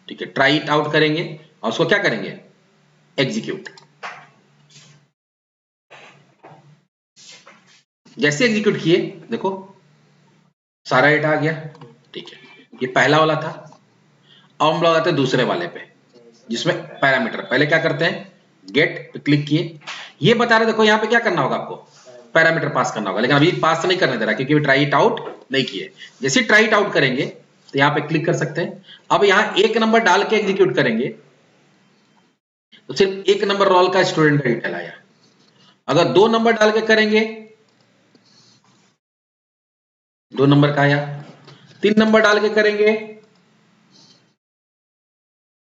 ठीक है, ट्राई इट आउट करेंगे और उसको क्या करेंगे? एग्जीक्यूट। जैसे एग्जीक्यूट किए देखो सारा डेटा आ गया। ठीक है, ये पहला वाला था। अब हम लोग आते हैं दूसरे वाले पे जिसमें पैरामीटर। पहले क्या करते हैं? गेट पे क्लिक किए, ये बता रहे देखो यहाँ पे क्या करना होगा आपको? पैरामीटर पास करना होगा, लेकिन अभी पास नहीं करने दे रहा क्योंकि ट्राई इट आउट नहीं किए। जैसे ट्राई इट आउट करेंगे तो यहाँ पे क्लिक कर सकते हैं। अब यहाँ एक नंबर डाल के एग्जीक्यूट करेंगे तो सिर्फ एक नंबर रोल का स्टूडेंट का डिटेल आया। अगर 2 नंबर डाल के करेंगे 2 नंबर का आया, 3 नंबर डाल के करेंगे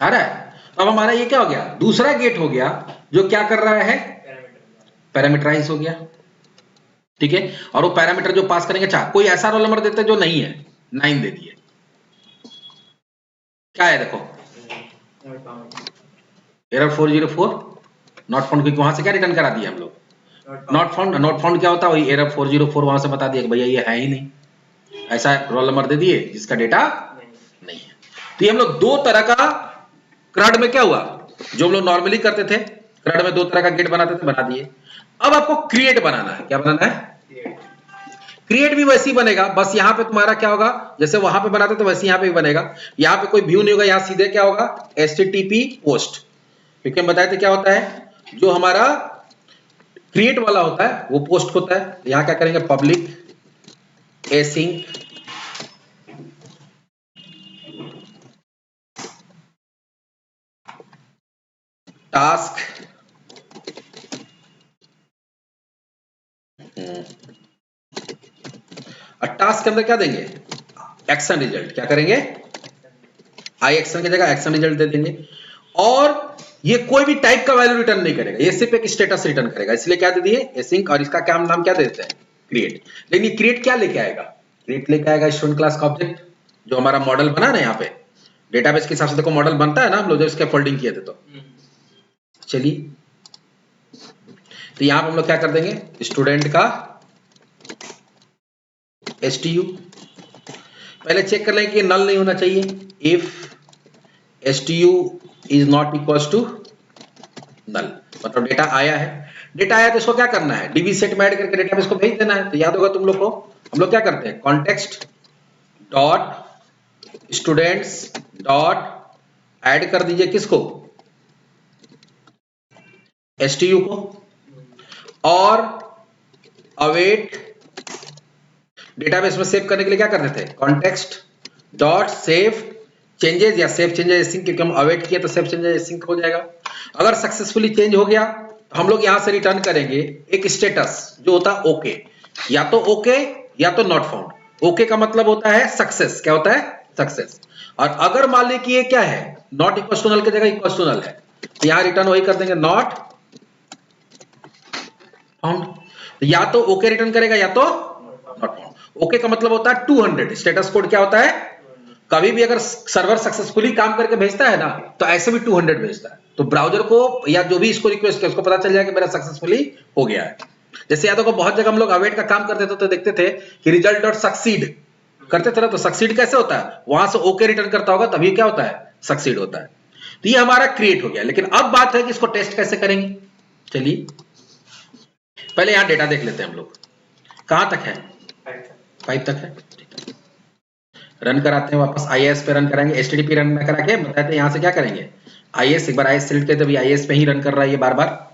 आ रहा है। अब हमारा ये क्या हो गया? दूसरा गेट हो गया जो क्या कर रहा है? पैरामीटराइज हो गया। ठीक है, और वो पैरामीटर जो पास करेंगे, अच्छा कोई ऐसा रोल नंबर देते हैं जो नहीं है, 9 दे दिए। क्या है देखो? एरर 404 नॉट फाउंड, क्योंकि वहां से क्या रिटर्न करा दिया हम लोग? Not found. नॉट फाउंड क्या होता है? वही एरर 404 वहां से बता दिया कि भैया ये है ही नहीं, ऐसा रोल नंबर दे दिए जिसका डेटा नहीं है। तो ये हम लोग दो तरह का क्रड में क्या हुआ, जो हम लोग नॉर्मली करते थे क्रड में 2 तरह का गेट बनाते थे, बना दिए। अब आपको क्रिएट बनाना है। क्या बनाना है? क्रिएट भी वैसे ही बनेगा, बस यहां पे तुम्हारा क्या होगा? जैसे वहां पे बनाते थे वैसे यहां पे भी बनेगा। यहां पे कोई व्यू नहीं होगा, यहां सीधे क्या होगा? HTTP post. क्योंकि हम बताए थे क्या होता है, जो हमारा क्रिएट वाला होता है वो पोस्ट होता है। यहां क्या करेंगे? पब्लिक एसिंक टास्क और टास्क के अंदर क्या देंगे? Action result. क्या करेंगे? आई एक्शन की जगह एक्शन रिजल्ट दे देंगे। और ये कोई भी टाइप का वैल्यू रिटर्न नहीं करेगा, ये सिर्फ एक स्टेटस रिटर्न करेगा। इसलिए क्या दे दिए? एसिंक, और इसका क्या नाम क्या देते हैं? क्रिएट। लेकिन ये क्रिएट क्या लेके आएगा? क्रिएट लेके आएगा स्टूडेंट क्लास का ऑब्जेक्ट, जो हमारा मॉडल बना ना यहाँ पे डेटाबेस के हिसाब से। देखो मॉडल बनता है ना, हम लोग जब इसके फोल्डिंग किए थे। तो चलिए तो यहां पर हम लोग क्या कर देंगे, स्टूडेंट का STU। पहले चेक कर लेंगे कि नल नहीं होना चाहिए। If STU is not equal to null, मतलब डेटा आया है। डेटा आया तो इसको क्या करना है, डीबी सेट में ऐड करके डेटाबेस को भेज देना है। तो याद होगा तुम लोग को, हम लोग क्या करते हैं, context dot students dot add कर दीजिए किसको, STU को, और अवेट डेटाबेस में सेव करने के लिए क्या करते थे, कॉन्टेक्स्ट डॉट सेव चेंजेस या सेव चेंजेस एसिंक, क्योंकि हम अवेट किए तो सेव चेंजेस एसिंक हो जाएगा। अगर सक्सेसफुली चेंज हो गया तो हम लोग यहां से रिटर्न करेंगे एक स्टेटस जो होता है ओके, या तो ओके या तो नॉट फाउंड। ओके का मतलब होता है सक्सेस, क्या होता है, सक्सेस। और अगर मान ली कि ये क्या है, नॉट इक्वल टू नल की जगह इक्वल टू नल है, तो यहां रिटर्न वही कर देंगे, नॉट फाउंड। या तो ओके रिटर्न करेगा या तो नॉट फाउंड। ओके का मतलब होता है 200। स्टेटस कोड क्या होता है, कभी भी अगर सर्वर सक्सेसफुली काम करके भेजता है ना, तो ऐसे भी 200 भेजता है। तो ब्राउजर को या जो भी इसको रिक्वेस्ट किया उसको पता चल जाए कि मेरा सक्सेसफुली हो गया है। जैसे याद होगा बहुत जगह हम लोग अवेट का काम करते थे तो देखते थे कि रिजल्ट डॉट सक्सीड करते थे ना, तो सक्सीड कैसे होता है, वहां से ओके रिटर्न करता होगा तभी क्या होता है, सक्सीड होता है। तो ये हमारा क्रिएट हो गया। लेकिन अब बात है कि इसको टेस्ट कैसे करेंगे। चलिए पहले यहां डेटा देख लेते हैं हम लोग, कहां तक है, 5 तक है। रन कराते हैं वापस, IIS पे रन कराएंगे, HTTP रन में करा के बताते हैं यहां से क्या करेंगे, IIS एक बार IIS सेलेक्ट करते अभी IIS पे ही रन कर रहा है ये बार बार।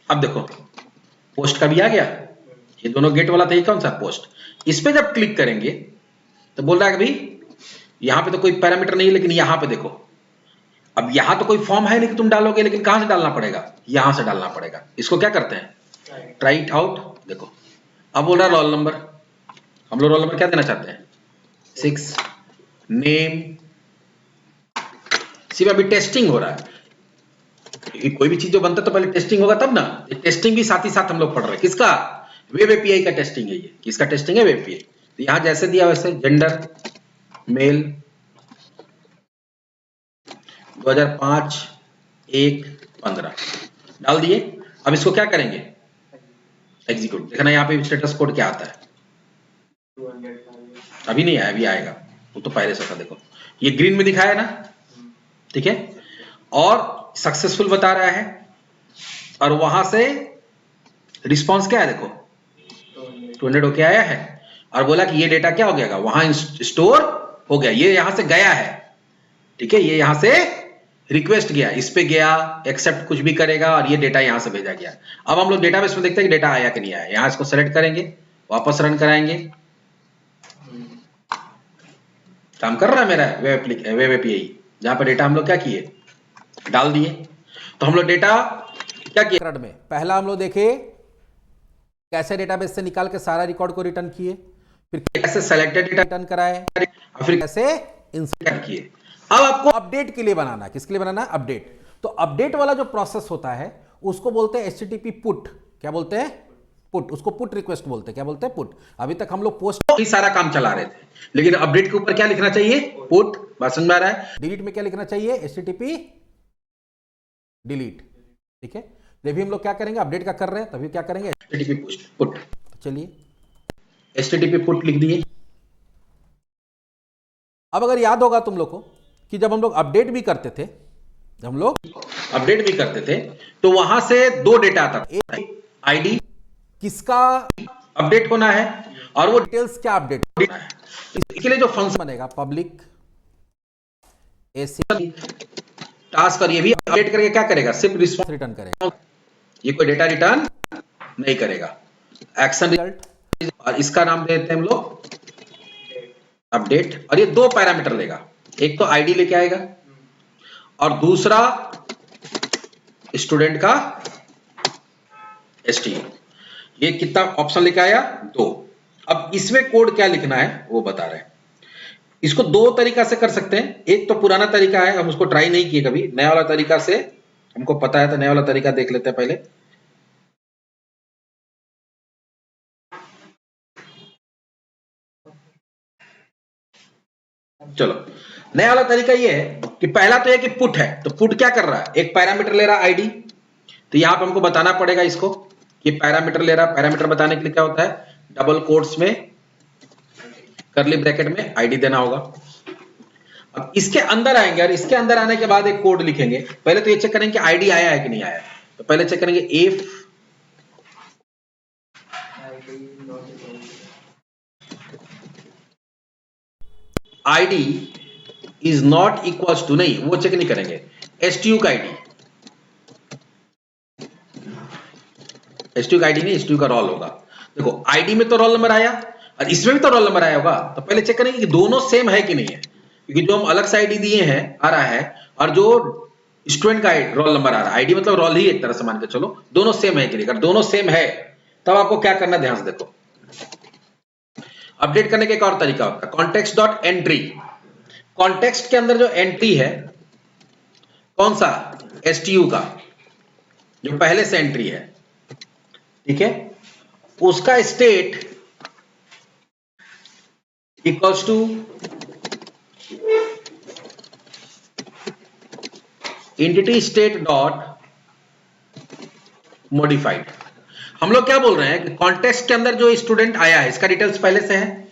अब देखो पोस्ट का भी आ गया, ये दोनों गेट वाला था, ये कौन सा पोस्ट। इस पे जब क्लिक करेंगे तो बोल रहा है कि भाई यहां पे तो कोई पैरामीटर नहीं है, लेकिन यहां पे देखो, अब यहां तो कोई फॉर्म है नहीं कि तुम डालोगे, लेकिन कहां से डालना पड़ेगा, यहां से डालना पड़ेगा। इसको क्या करते हैं, ट्राई इट आउट। देखो अब बोल रहा है रोल नंबर, हम लोग रोल नंबर क्या देना चाहते हैं, 6, नेम। सिर्फ अभी टेस्टिंग हो रहा है, क्योंकि कोई भी चीज जो बनता है तो पहले टेस्टिंग होगा तब ना। टेस्टिंग भी साथ ही साथ हम लोग पढ़ रहे हैं, किसका, वेब एपीआई का टेस्टिंग है ये। किसका टेस्टिंग है, वेब एपीआई। तो यहां जैसे दिया वैसे जेंडर मेल 2005 1 15 डाल दिए। अब इसको क्या करेंगे, एग्जीक्यूट। देखना यहाँ पे स्टेटस कोड क्या आता है, 200 अभी नहीं आया, अभी आएगा, वो तो पहले से था। देखो ये ग्रीन में दिखाया ना, ठीक है, और सक्सेसफुल बता रहा है, और वहां से रिस्पॉन्स क्या है, देखो 200 होके आया है, और बोला कि ये डेटा क्या हो गया, वहां स्टोर हो गया, ये यहां से गया है, ठीक है, ये यहां से रिक्वेस्ट गया, इस पे गया, एक्सेप्ट कुछ भी करेगा, और ये डेटा यहां से भेजा गया। अब हम लोग डेटाबेस में देखते हैं कि डेटा आया कि नहीं आया। यहां इसको सेलेक्ट करेंगे, वापस रन कराएंगे, काम कर रहा है मेरा वेब एपीआई, जहां पर डेटा हम लोग क्या किए, डाल दिए। तो हम लोग डेटा क्या किए, मेथड में पहला हम लोग देखे कैसे डेटाबेस से निकाल के सारा रिकॉर्ड को रिटर्न किए, फिर कैसे सेलेक्टेड डेटा, रिटर्न कराए, और फिर कैसे इंसर्ट क्या किए। अब आपको अपडेट के लिए बनाना है। किसके लिए बनाना है, अपडेट। तो अपडेट वाला जो प्रोसेस होता है उसको बोलते हैं HTTP पुट। क्या बोलते हैं, पुट। उसको पुट रिक्वेस्ट बोलते हैं। क्या बोलते हैं, पुट। अभी तक हम लोग पोस्ट ही सारा काम चला रहे थे, लेकिन अपडेट के ऊपर क्या लिखना चाहिए, पुट। बात समझ में आ रहा है, डिलीट में क्या लिखना चाहिए, HTTP डिलीट। ठीक है, जब भी हम लोग क्या करेंगे, अपडेट का कर रहे हैं, तभी क्या करेंगे, HTTP पुट, तो चलिए HTTP पुट लिख दिए। अब अगर याद होगा तुम लोग को कि जब हम लोग अपडेट भी करते थे, जब हम लोग अपडेट भी करते थे तो वहां से 2 डेटा आता था, आईडी किसका अपडेट होना है, और वो डिटेल्स क्या अपडेट होना है। इसके लिए जो फंक्शन बनेगा, पब्लिक एसी टास्क, और ये भी अपडेट करके क्या करेगा, सिर्फ रिस्पॉन्स, रिटर्न करेगा, ये कोई डेटा रिटर्न नहीं करेगा। एक्शन रिजल्ट और इसका नाम देते हैं हम लोग अपडेट, और ये 2 पैरामीटर लेगा, एक तो आईडी लेके आएगा और दूसरा स्टूडेंट का STU। ये कितना ऑप्शन लेके आया, 2। अब इसमें कोड क्या लिखना है वो बता रहे हैं। इसको 2 तरीका से कर सकते हैं। एक तो पुराना तरीका है, हम उसको ट्राई नहीं किए कभी, नया वाला तरीका से हमको पता है, तो नया वाला तरीका देख लेते हैं पहले। चलो, नया वाला तरीका ये है कि पहला तो ये कि पुट है, तो पुट क्या कर रहा है, एक पैरामीटर ले रहा है आईडी, तो यहां पे हमको बताना पड़ेगा इसको कि पैरामीटर ले रहा है। पैरामीटर बताने के लिए क्या होता है, डबल कोट्स में कर्ली ब्रैकेट में आईडी देना होगा। अब इसके अंदर आएंगे और इसके अंदर आने के बाद एक कोड लिखेंगे। पहले तो ये चेक करेंगे कि आईडी आया है कि नहीं आया, तो पहले चेक करेंगे if ID is not equals to, नहीं वो चेक नहीं करेंगे, एसटीयू का आईडी, एसटीयू का आईडी नहीं, एसटीयू का रोल होगा। देखो आईडी में तो रोल नंबर आया और इसमें भी तो रोल नंबर आया होगा, तो पहले चेक करेंगे कि दोनों सेम है कि नहीं है, क्योंकि जो हम अलग से आईडी दिए हैं आ रहा है और जो स्टूडेंट का रोल नंबर आ रहा है, आईडी मतलब रोल ही एक तरह से मान के चलो, दोनों सेम है कि नहीं। अगर दोनों सेम है तब आपको क्या करना, ध्यान से देखो, अपडेट करने का एक और तरीका होता है कॉन्टेक्स्ट डॉट एंट्री। कॉन्टेक्स्ट के अंदर जो एंट्री है कौन सा, एसटीयू का, जो पहले से एंट्री है, ठीक है, उसका state equals to entity state dot modified. हम लोग क्या बोल रहे हैं कि कॉन्टेक्स्ट के अंदर जो स्टूडेंट आया है, इसका डिटेल्स पहले से है,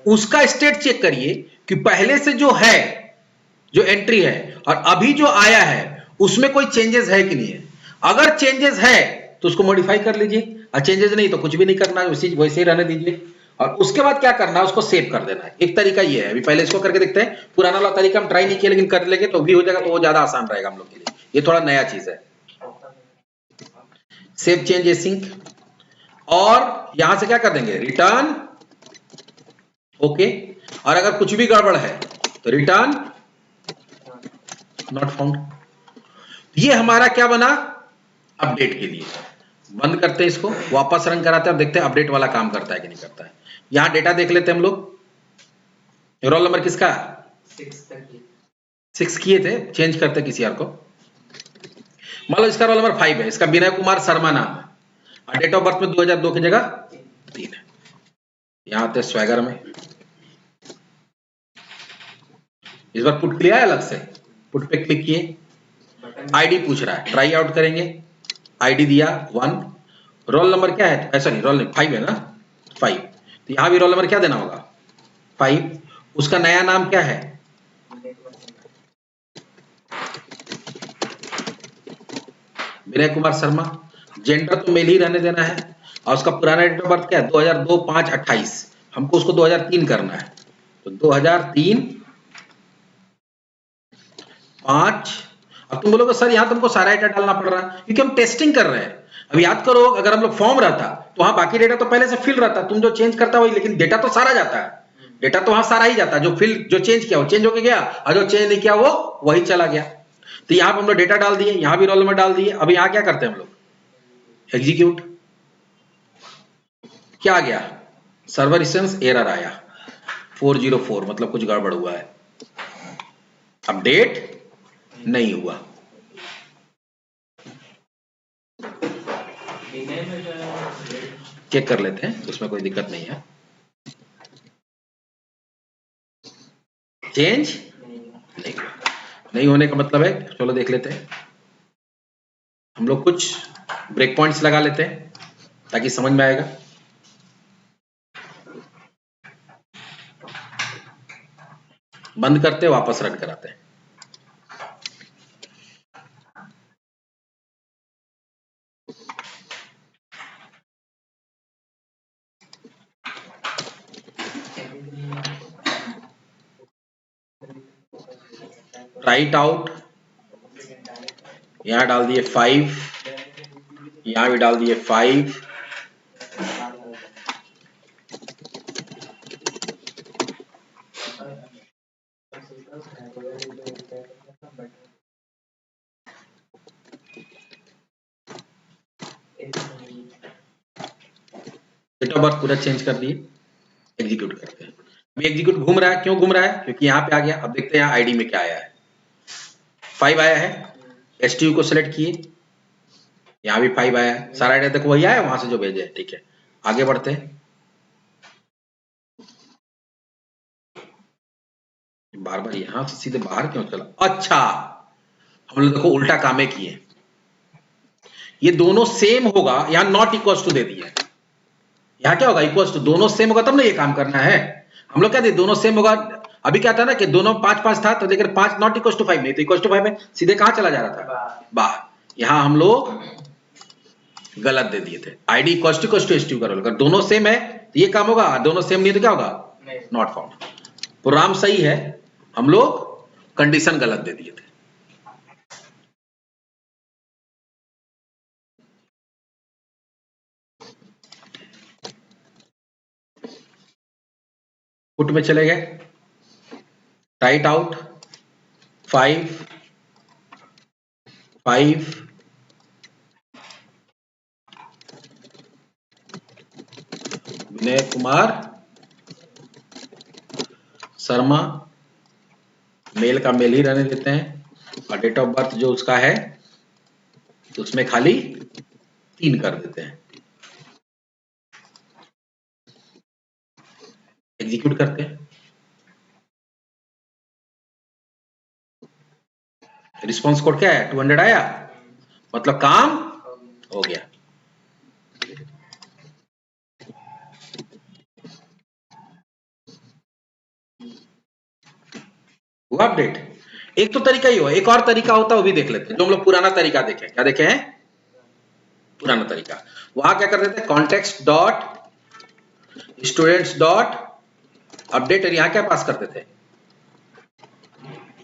उसका स्टेट चेक करिए कि पहले से जो है, जो एंट्री है और अभी जो आया है उसमें कोई चेंजेस है कि नहीं है। अगर चेंजेस है तो उसको मॉडिफाई कर लीजिए और चेंजेस नहीं तो कुछ भी नहीं करना है, वैसे ही रहने दीजिए। और उसके बाद क्या करना है, उसको सेव कर देना है। एक तरीका ये है, अभी पहले इसको करके देखते हैं, पुराना वाला तरीका हम ट्राई नहीं किया लेकिन कर लेंगे तो भी हो जाएगा, तो वो ज्यादा आसान रहेगा हम लोग के लिए। ये थोड़ा नया चीज है, सेव चेंज एसिंक, और यहां से क्या कर देंगे, रिटर्न ओके, और अगर कुछ भी गड़बड़ है तो रिटर्न नॉट फाउंड। ये हमारा क्या बना, अपडेट के लिए। बंद करते हैं इसको, वापस रन कराते हैं और देखते हैं अपडेट वाला काम करता है कि नहीं करता है। यहां डेटा देख लेते हैं हम लोग, रोल नंबर किसका, 6 किए थे, चेंज करते किसी और को, मान लो इसका रोल नंबर 5 है, इसका विनय कुमार शर्मा नाम है और डेट ऑफ बर्थ में 2002 की जगह 3 है। यहां आते स्वैगर में, इस बार पुट किया है अलग से, पुट पे क्लिक किए, आईडी पूछ रहा है, ट्राई आउट करेंगे, आईडी दिया 1, रोल नंबर क्या है, ऐसा नहीं, रोल 5 है ना, 5, तो यहां भी रोल नंबर क्या देना होगा, 5। उसका नया नाम क्या है, विनय कुमार शर्मा, जेंडर तो मेल ही रहने देना है, और उसका पुराना डेट ऑफ बर्थ क्या है, 2002-5-28, हमको उसको 2003 करना है, तो 2003 5। अब तुम बोलोगे सर यहां तुमको सारा डेटा डालना पड़ रहा है, क्योंकि हम टेस्टिंग कर रहे हैं। अब याद करो, अगर हम लोग फॉर्म रहता तो वहां बाकी डेटा तो पहले से फिल रहता, तुम जो चेंज करता वही, लेकिन डेटा तो सारा जाता है, डेटा तो वहां सारा ही जाता है, जो फिल जो चेंज किया वो चेंज होके गया और जो चेंज नहीं किया वो वही चला गया। तो यहां पर हम लोग डेटा डाल दिए, यहां भी रोल नंबर डाल दिए। अब यहां क्या करते हैं हम लोग, एग्जीक्यूट, क्या आ गया, सर्वर इंस्टेंस एरर आया 404, मतलब कुछ गड़बड़ हुआ है, अपडेट नहीं हुआ। चेक कर लेते हैं, उसमें कोई दिक्कत नहीं है, चेंज नहीं होने का मतलब है, चलो देख लेते हैं, हम लोग कुछ ब्रेक पॉइंट्स लगा लेते हैं ताकि समझ में आएगा। बंद करते वापस रन कराते हैं। राइट आउट, यहां डाल दिए 5, यहां भी डाल दिए 5, डेट ऑफ बर्थ पूरा चेंज कर दिए, एग्जीक्यूट करते हैं। अभी एग्जीक्यूट घूम रहा है, क्यों घूम रहा है, क्योंकि यहां पे आ गया। अब देखते हैं यहाँ आईडी में क्या आया है, 5 आया है, एसटीयू को सिलेक्ट किए, यहां भी 5 आया है, सारा डेटा देखो वही आया वहां से जो भेजे है, ठीक है। आगे बढ़ते हैं, बार बार यहां से सीधे बाहर क्यों चला? अच्छा, हम लोग देखो उल्टा कामे किए। ये दोनों सेम होगा, यहां नॉट इक्वल टू दे दिया, यहां क्या होगा? Equal to. दोनों सेम होगा तब ना ये काम करना है। हम लोग क्या दे, दोनों सेम होगा। अभी क्या था ना कि दोनों 5-5 था, तो लेकिन 5 नॉट इक्वल टू 5 नहीं, तो इक्वल टू 5 में सीधे कहां चला जा रहा था? बाहर। यहां हम लोग गलत दे दिए थे। ID equal to S two करो, अगर दोनों सेम है तो ये काम होगा, दोनों सेम नहीं तो क्या होगा? Not found. प्रोग्राम सही है, हम लोग कंडीशन गलत दे दिए थे। पुट में चले गए, tight out 5 5 Vinay Kumar Sharma, mail का मेल ही रहने देते हैं, और डेट ऑफ बर्थ जो उसका है तो उसमें खाली 3 कर देते हैं। एग्जीक्यूट करते हैं, रिस्पॉन्स कोड क्या है? 200 आया, मतलब काम हो गया। हुआ अपडेट। एक तो तरीका ही हुआ, एक और तरीका होता है वो भी देख लेते हैं, जो हम लोग पुराना तरीका देखे। क्या देखे हैं? पुराना तरीका। वहां क्या कर देते हैं? Context dot students dot update, यहां क्या पास करते थे?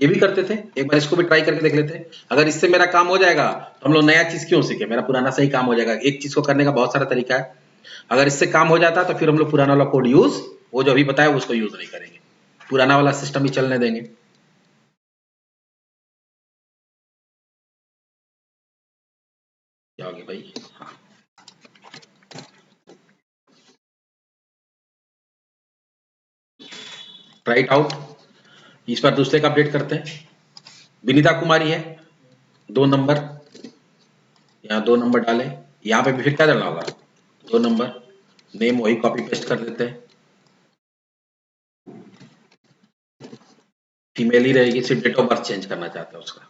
ये भी करते थे। एक बार इसको भी ट्राई करके देख लेते हैं। अगर इससे मेरा काम हो जाएगा तो हम लोग नया चीज क्यों सीखे, मेरा पुराना सही काम हो जाएगा। एक चीज को करने का बहुत सारा तरीका है। अगर इससे काम हो जाता तो फिर हम लोग पुराना वाला कोड यूज, वो जो अभी बताया उसको यूज नहीं करेंगे, पुराना वाला सिस्टम ही चलने देंगे। क्या हो गया भाई? हाँ, राइट आउट। इस बार दूसरे का अपडेट करते हैं। विनीता कुमारी है, 2 नंबर, यहाँ 2 नंबर डाले, यहाँ पे भी फिर क्या डालना होगा? 2 नंबर, नेम वही कॉपी पेस्ट कर देते हैं, फीमेल ही रहेगी, सिर्फ डेट ऑफ बर्थ चेंज करना चाहते हैं उसका।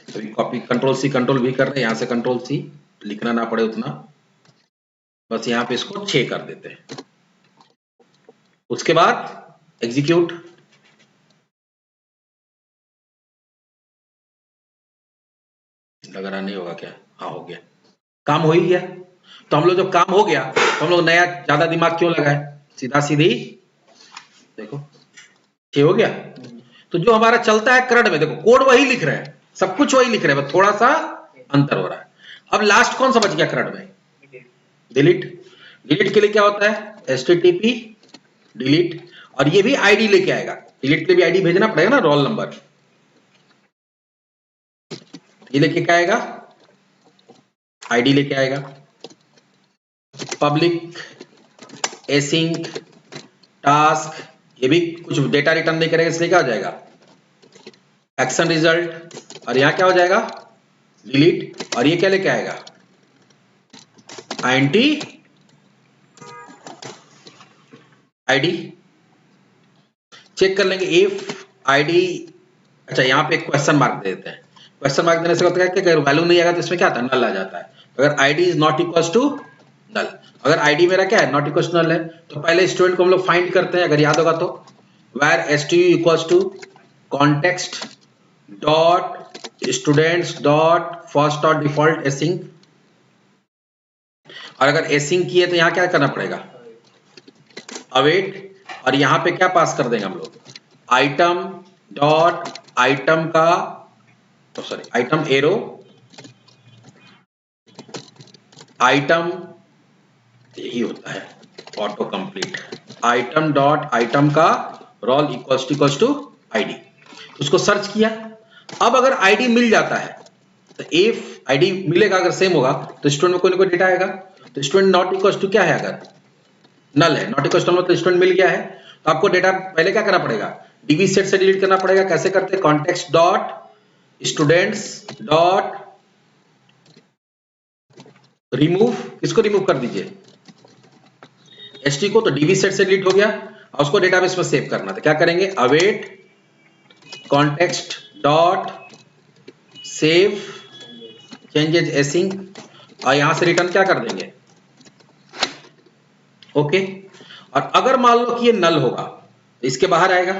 अभी copy control C control V कर रहे हैं, यहाँ से कंट्रोल सी, लिखना ना पड़े उतना, बस यहाँ पे इसको 6 कर देते हैं। उसके बाद एग्जीक्यूट, लग रहा नहीं होगा क्या? हाँ हो गया, काम हो ही गया। तो हम लोग जब काम हो गया तो हम लोग नया ज्यादा दिमाग क्यों लगाए, सीधा सीधी देखो 6 हो गया। तो जो हमारा चलता है करंट में, देखो कोड वही लिख रहे हैं, सब कुछ वही लिख रहे हैं, बस थोड़ा सा अंतर हो रहा है। अब लास्ट कौन सा बच गया करंट में? डिलीट। डिलीट के लिए क्या होता है? एचटीटीपी डिलीट, और ये भी आईडी लेके आएगा। डिलीट के लिए भी आईडी भेजना पड़ेगा ना, रोल नंबर। ये लेके क्या आएगा? आईडी लेके आएगा। पब्लिक एसिंक टास्क, ये भी कुछ डेटा रिटर्न नहीं करेगा, इसलिए क्या हो जाएगा? एक्शन रिजल्ट, और यहां क्या हो जाएगा? डिलीट, और ये क्या लेके आएगा? INT ID. चेक कर लेंगे इफ आईडी, अच्छा यहां पे एक क्वेश्चन मार्क दे देते हैं। क्वेश्चन मार्क देने से होता है कि अगर वैल्यू नहीं आएगा तो इसमें क्या आता है? नल आ जाता है। अगर ID is not equal to null, अगर आईडी मेरा क्या है? नॉट इक्वल टू नल है, तो पहले स्टूडेंट को हम लोग फाइंड करते हैं, अगर याद होगा तो where stu equals to context dot students dot first dot default async, और अगर async किए तो यहां क्या करना पड़ेगा? await, और यहां पे क्या पास कर देंगे हम लोग? आइटम डॉट आइटम का, तो सॉरी आइटम एरो, आइटम, यही होता है auto complete, item dot item का रोल इक्वल्स टू आईडी। उसको सर्च किया। अब अगर आईडी मिल जाता है तो इफ आईडी मिलेगा, अगर सेम होगा तो स्टूडेंट में कोई ना कोई डेटा आएगा। तो स्टूडेंट नॉट इक्वल्स टू क्या है? अगर नल है, नॉट इक्वल्स टू मतलब स्टूडेंट मिल गया है, तो आपको डेटा पहले क्या करना पड़ेगा? डीबी सेट से डिलीट करना पड़ेगा। कैसे करते हैं? Context dot students dot remove, किसको रिमूव कर दीजिए? एसटी को, तो डीबी सेट से डिलीट हो गया। और उसको डेटाबेस में सेव करना था। क्या करेंगे, await context dot save changes async, और यहां से रिटर्न क्या कर देंगे, ओके। और अगर मान लो कि ये नल होगा तो इसके बाहर आएगा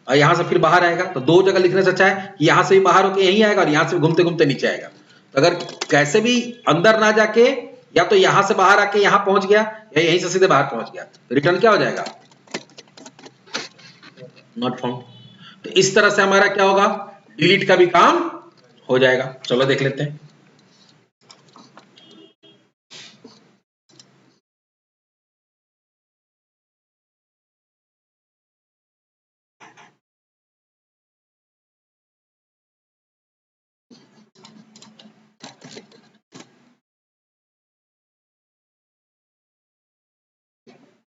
और यहां से फिर बाहर आएगा, तो दो जगह लिखने से अच्छा है कि यहां से भी बाहर होके यहीं आएगा और यहां से घूमते घूमते नीचे आएगा। तो अगर कैसे भी अंदर ना जाके या तो यहां से बाहर आके यहां पहुंच गया या यहीं से सीधे बाहर पहुंच गया, तो रिटर्न क्या हो जाएगा, नॉट फाउंड। तो इस तरह से हमारा क्या होगा, डिलीट का भी काम हो जाएगा। चलो देख लेते हैं।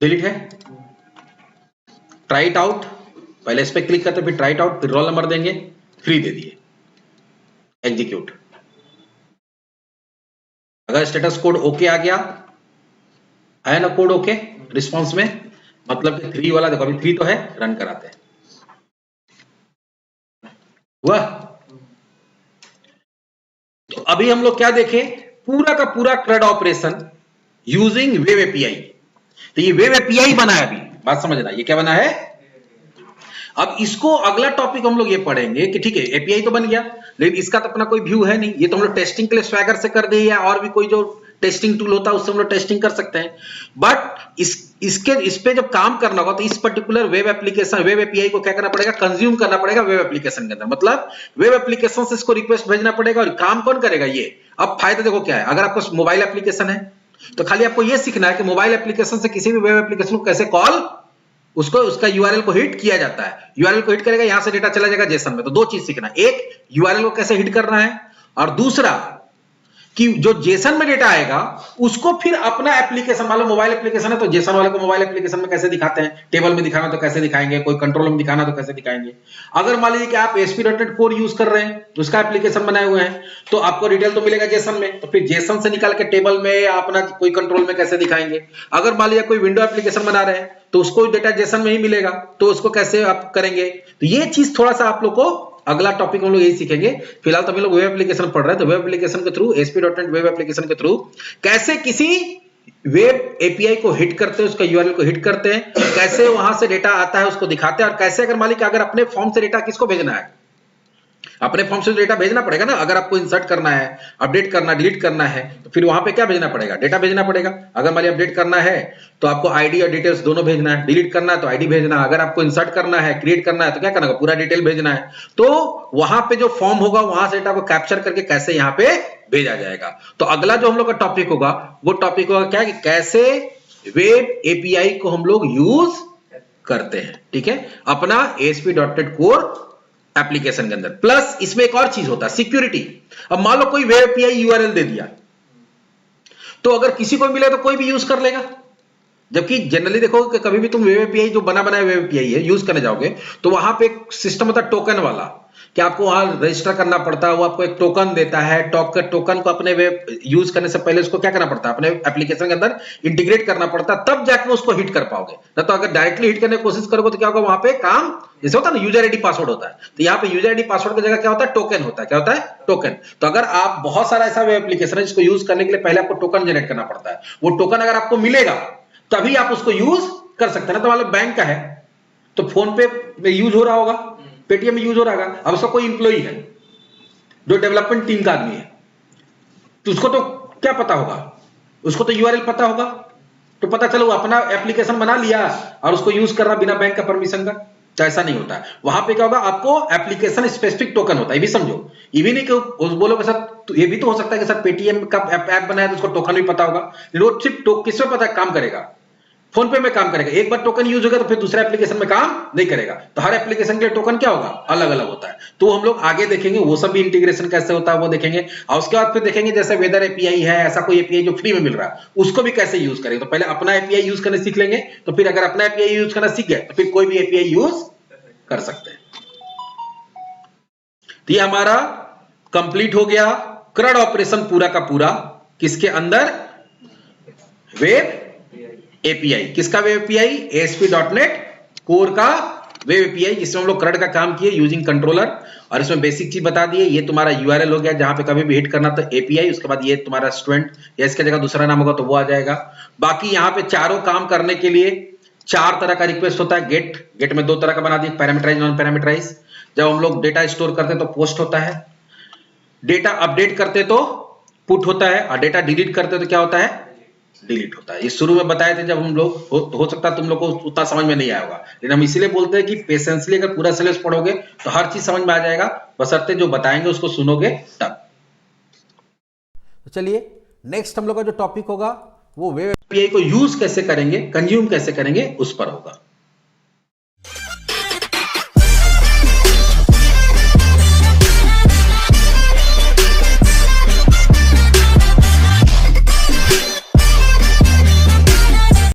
डिलीट है, ट्राई इट आउट, पहले इस पे क्लिक करते फिर ट्राई इट आउट, फिर रोल नंबर देंगे, 3 दे दिए, एग्जीक्यूट। अगर स्टेटस कोड ओके आ गया, आया ना कोड ओके रिस्पांस में, मतलब कि 3 वाला देखो, अभी 3 तो है, रन कराते हैं। हुआ? तो अभी हम लोग क्या देखें, पूरा का पूरा CRUD operation using web API. तो ये वेब एपीआई बना है, अभी बात समझना, ये क्या बना है। अब इसको अगला टॉपिक हम लोग ये पढ़ेंगे कि ठीक है एपीआई तो बन गया, लेकिन इसका तो अपना कोई व्यू है नहीं, ये तो हम लोग टेस्टिंग के लिए स्वैगर से कर दे या और भी कोई जो टेस्टिंग टूल होता है उससे हम लोग टेस्टिंग कर सकते हैं। बट इस पे जब काम करना होगा तो इस particular web application, web API को क्या करना पड़ेगा, कंज्यूम करना पड़ेगा वेब एप्लीकेशन के अंदर। मतलब वेब एप्लीकेशन से इसको रिक्वेस्ट भेजना पड़ेगा, और काम कौन करेगा ये। अब फायदा देखो क्या है, अगर आपको मोबाइल एप्लीकेशन है तो खाली आपको ये सीखना है कि मोबाइल एप्लीकेशन से किसी भी वेब एप्लीकेशन को कैसे कॉल, उसको उसका यूआरएल को हिट किया जाता है। यूआरएल को हिट करेगा, यहां से डेटा चला जाएगा जेसन में। तो दो चीज सीखना, एक यूआरएल को कैसे हिट करना है, और दूसरा कि जो जेसन में डेटा आएगा उसको फिर अपना एप्लीकेशन, मान लो मोबाइल एप्लीकेशन है तो जेसन वाले को मोबाइल एप्लीकेशन में कैसे दिखाते हैं, टेबल में दिखाना तो कैसे दिखाएंगे, कोई कंट्रोल में दिखाना तो कैसे दिखाएंगे। अगर मान लीजिए कि आप ASP.NET कोर यूज कर रहे हैं, उसका एप्लीकेशन बनाए हुए हैं, तो आपको डिटेल तो मिलेगा जेसन में, तो फिर जेसन से निकाल के टेबल में या अपना कोई कंट्रोल में कैसे दिखाएंगे। अगर मान लीजिए कोई विंडो एप्लीकेशन बना रहे हैं तो उसको डेटा जेसन में ही मिलेगा, तो उसको कैसे आप करेंगे। तो ये चीज थोड़ा सा आप लोग को अगला टॉपिक हम लोग यही सीखेंगे। फिलहाल तो हम लोग वेब एप्लीकेशन पढ़ रहे हैं, तो वेब एप्लीकेशन के थ्रू, ASP.NET वेब एप्लीकेशन के थ्रू कैसे किसी वेब एपीआई को हिट करते हैं, उसका यूआरएल को हिट करते हैं, कैसे वहां से डेटा आता है उसको दिखाते हैं, और कैसे अगर मालिक अगर अपने फॉर्म से डेटा किसको भेजना है, अपने फॉर्म से डेटा भेजना पड़ेगा ना। अगर आपको इंसर्ट करना है, अपडेट करना, डिलीट करना है, तो फिर वहां पे क्या भेजना पड़ेगा, डेटा भेजना पड़ेगा। अगर मान लीजिए अपडेट करना है तो आपको आईडी और डिटेल्स दोनों भेजना है, डिलीट करना है तो आईडी भेजना है, अगर आपको इंसर्ट करना है, क्रिएट करना है तो क्या करना है, पूरा डिटेल भेजना है। तो वहां पे जो फॉर्म होगा वहां से डेटा को कैप्चर करके कैसे यहां पे भेजा जाएगा। तो अगला जो हम लोग का टॉपिक होगा वो टॉपिक होगा क्या, कि कैसे वेब एपीआई को हम लोग यूज करते हैं, ठीक है, अपना ASP.NET कोर एप्लीकेशन के अंदर। प्लस इसमें एक और चीज होता है, सिक्योरिटी। अब मान लो कोई वेब एपीआई यूआरएल दे दिया, तो अगर किसी को मिले तो कोई भी यूज कर लेगा। जबकि जनरली देखो कि कभी भी तुम वेब एपीआई जो बना बनाया वेब एपीआई है यूज करने जाओगे तो वहां पे एक सिस्टम होता है टोकन वाला, कि आपको वहां रजिस्टर करना पड़ता है, वो आपको एक टोकन देता है। टोकन को अपने वेब यूज करने से पहले उसको क्या करना पड़ता है, अपने एप्लीकेशन के अंदर इंटीग्रेट करना पड़ता है, तब जाके उसको हिट कर पाओगे। ना तो अगर डायरेक्टली हिट करने की कोशिश करोगे तो क्या होगा, वहां पे काम जैसे होता है ना यूजर आईडी पासवर्ड होता है, तो यहाँ पे यूजर आईडी पासवर्ड की जगह क्या होता है, टोकन होता है। क्या होता है, टोकन। तो अगर आप बहुत सारा ऐसा वेब एप्लीकेशन है जिसको यूज करने के लिए पहले आपको टोकन जनरेट करना पड़ता है, वो टोकन अगर आपको मिलेगा तभी आप उसको यूज कर सकते हैं। ना तो मतलब बैंक का है तो फोन पे में यूज हो रहा होगा, पेटीएम में यूज हो रहा होगा। अब उसका कोई इंप्लॉई है जो डेवलपमेंट टीम का आदमी है, तो उसको तो क्या पता होगा, उसको तो यूआरएल पता होगा, तो पता चलो अपना एप्लीकेशन बना लिया और उसको यूज कर रहा बिना बैंक का परमिशन का। तो ऐसा नहीं होता है। वहां पे क्या होगा, आपको एप्लीकेशन स्पेसिफिक टोकन होता है, ये भी समझो। ये भी नहीं कि बोलो सर, तो ये भी तो हो सकता है कि सर पेटीएम का ऐप बनाया तो उसको टोकन भी पता होगा, वो सिर्फ किस में पता काम करेगा, फोन पे में काम करेगा। एक बार टोकन यूज होगा तो फिर दूसरा एप्लीकेशन में काम नहीं करेगा। तो हर एप्लीकेशन के लिए टोकन क्या होगा, अलग अलग होता है। तो हम लोग आगे देखेंगे वो सब भी इंटीग्रेशन कैसे होता है वो देखेंगे, और उसके बाद फिर देखेंगे जैसे वेदर एपीआई है, ऐसा कोई एपीआई जो फ्री में मिल रहा है उसको भी कैसे यूज करेंगे। तो पहले अपना एपीआई यूज करना सीख लेंगे, तो फिर अगर अपना एपीआई यूज करना सीख गए तो फिर कोई भी एपीआई यूज कर सकते हैं। तो ये हमारा कंप्लीट हो गया CRUD ऑपरेशन पूरा का पूरा, किसके अंदर, वेब एपीआई। किसका वेब एपीआई, ASP.NET कोर का वेब एपीआई, जिसमें हम लोग CRUD का काम किए यूजिंग कंट्रोलर, और इसमें बेसिक चीज बता दिए। ये तुम्हारा यूआरएल हो गया, जहां पे कभी भी हिट करना तो एपीआई, उसके बाद ये तुम्हारा स्टूडेंट या इसके जगह दूसरा नाम होगा तो वो आ जाएगा। बाकी यहाँ पे चारों काम करने के लिए 4 तरह का रिक्वेस्ट होता है। गेट में 2 तरह का बना दिया, पैरामीटराइज, नॉन पैरामीटराइज। जब हम लोग डेटा स्टोर करते हैं तो पोस्ट होता है, डेटा अपडेट करते तो पुट होता है, और डेटा डिलीट करते तो क्या होता है, डिलीट होता है। ये शुरू में बताए थे जब हम लोग, हो सकता है तुम लोग को उतना समझ में नहीं आया होगा, लेकिन हम इसीलिए बोलते हैं कि पेशेंसली अगर पूरा सिलेबस पढ़ोगे तो हर चीज समझ में आ जाएगा, बशर्ते जो बताएंगे उसको सुनोगे तब। तो चलिए नेक्स्ट हम लोग का जो टॉपिक होगा वो वेब एपीआई को यूज कैसे करेंगे, कंज्यूम कैसे करेंगे, उस पर होगा।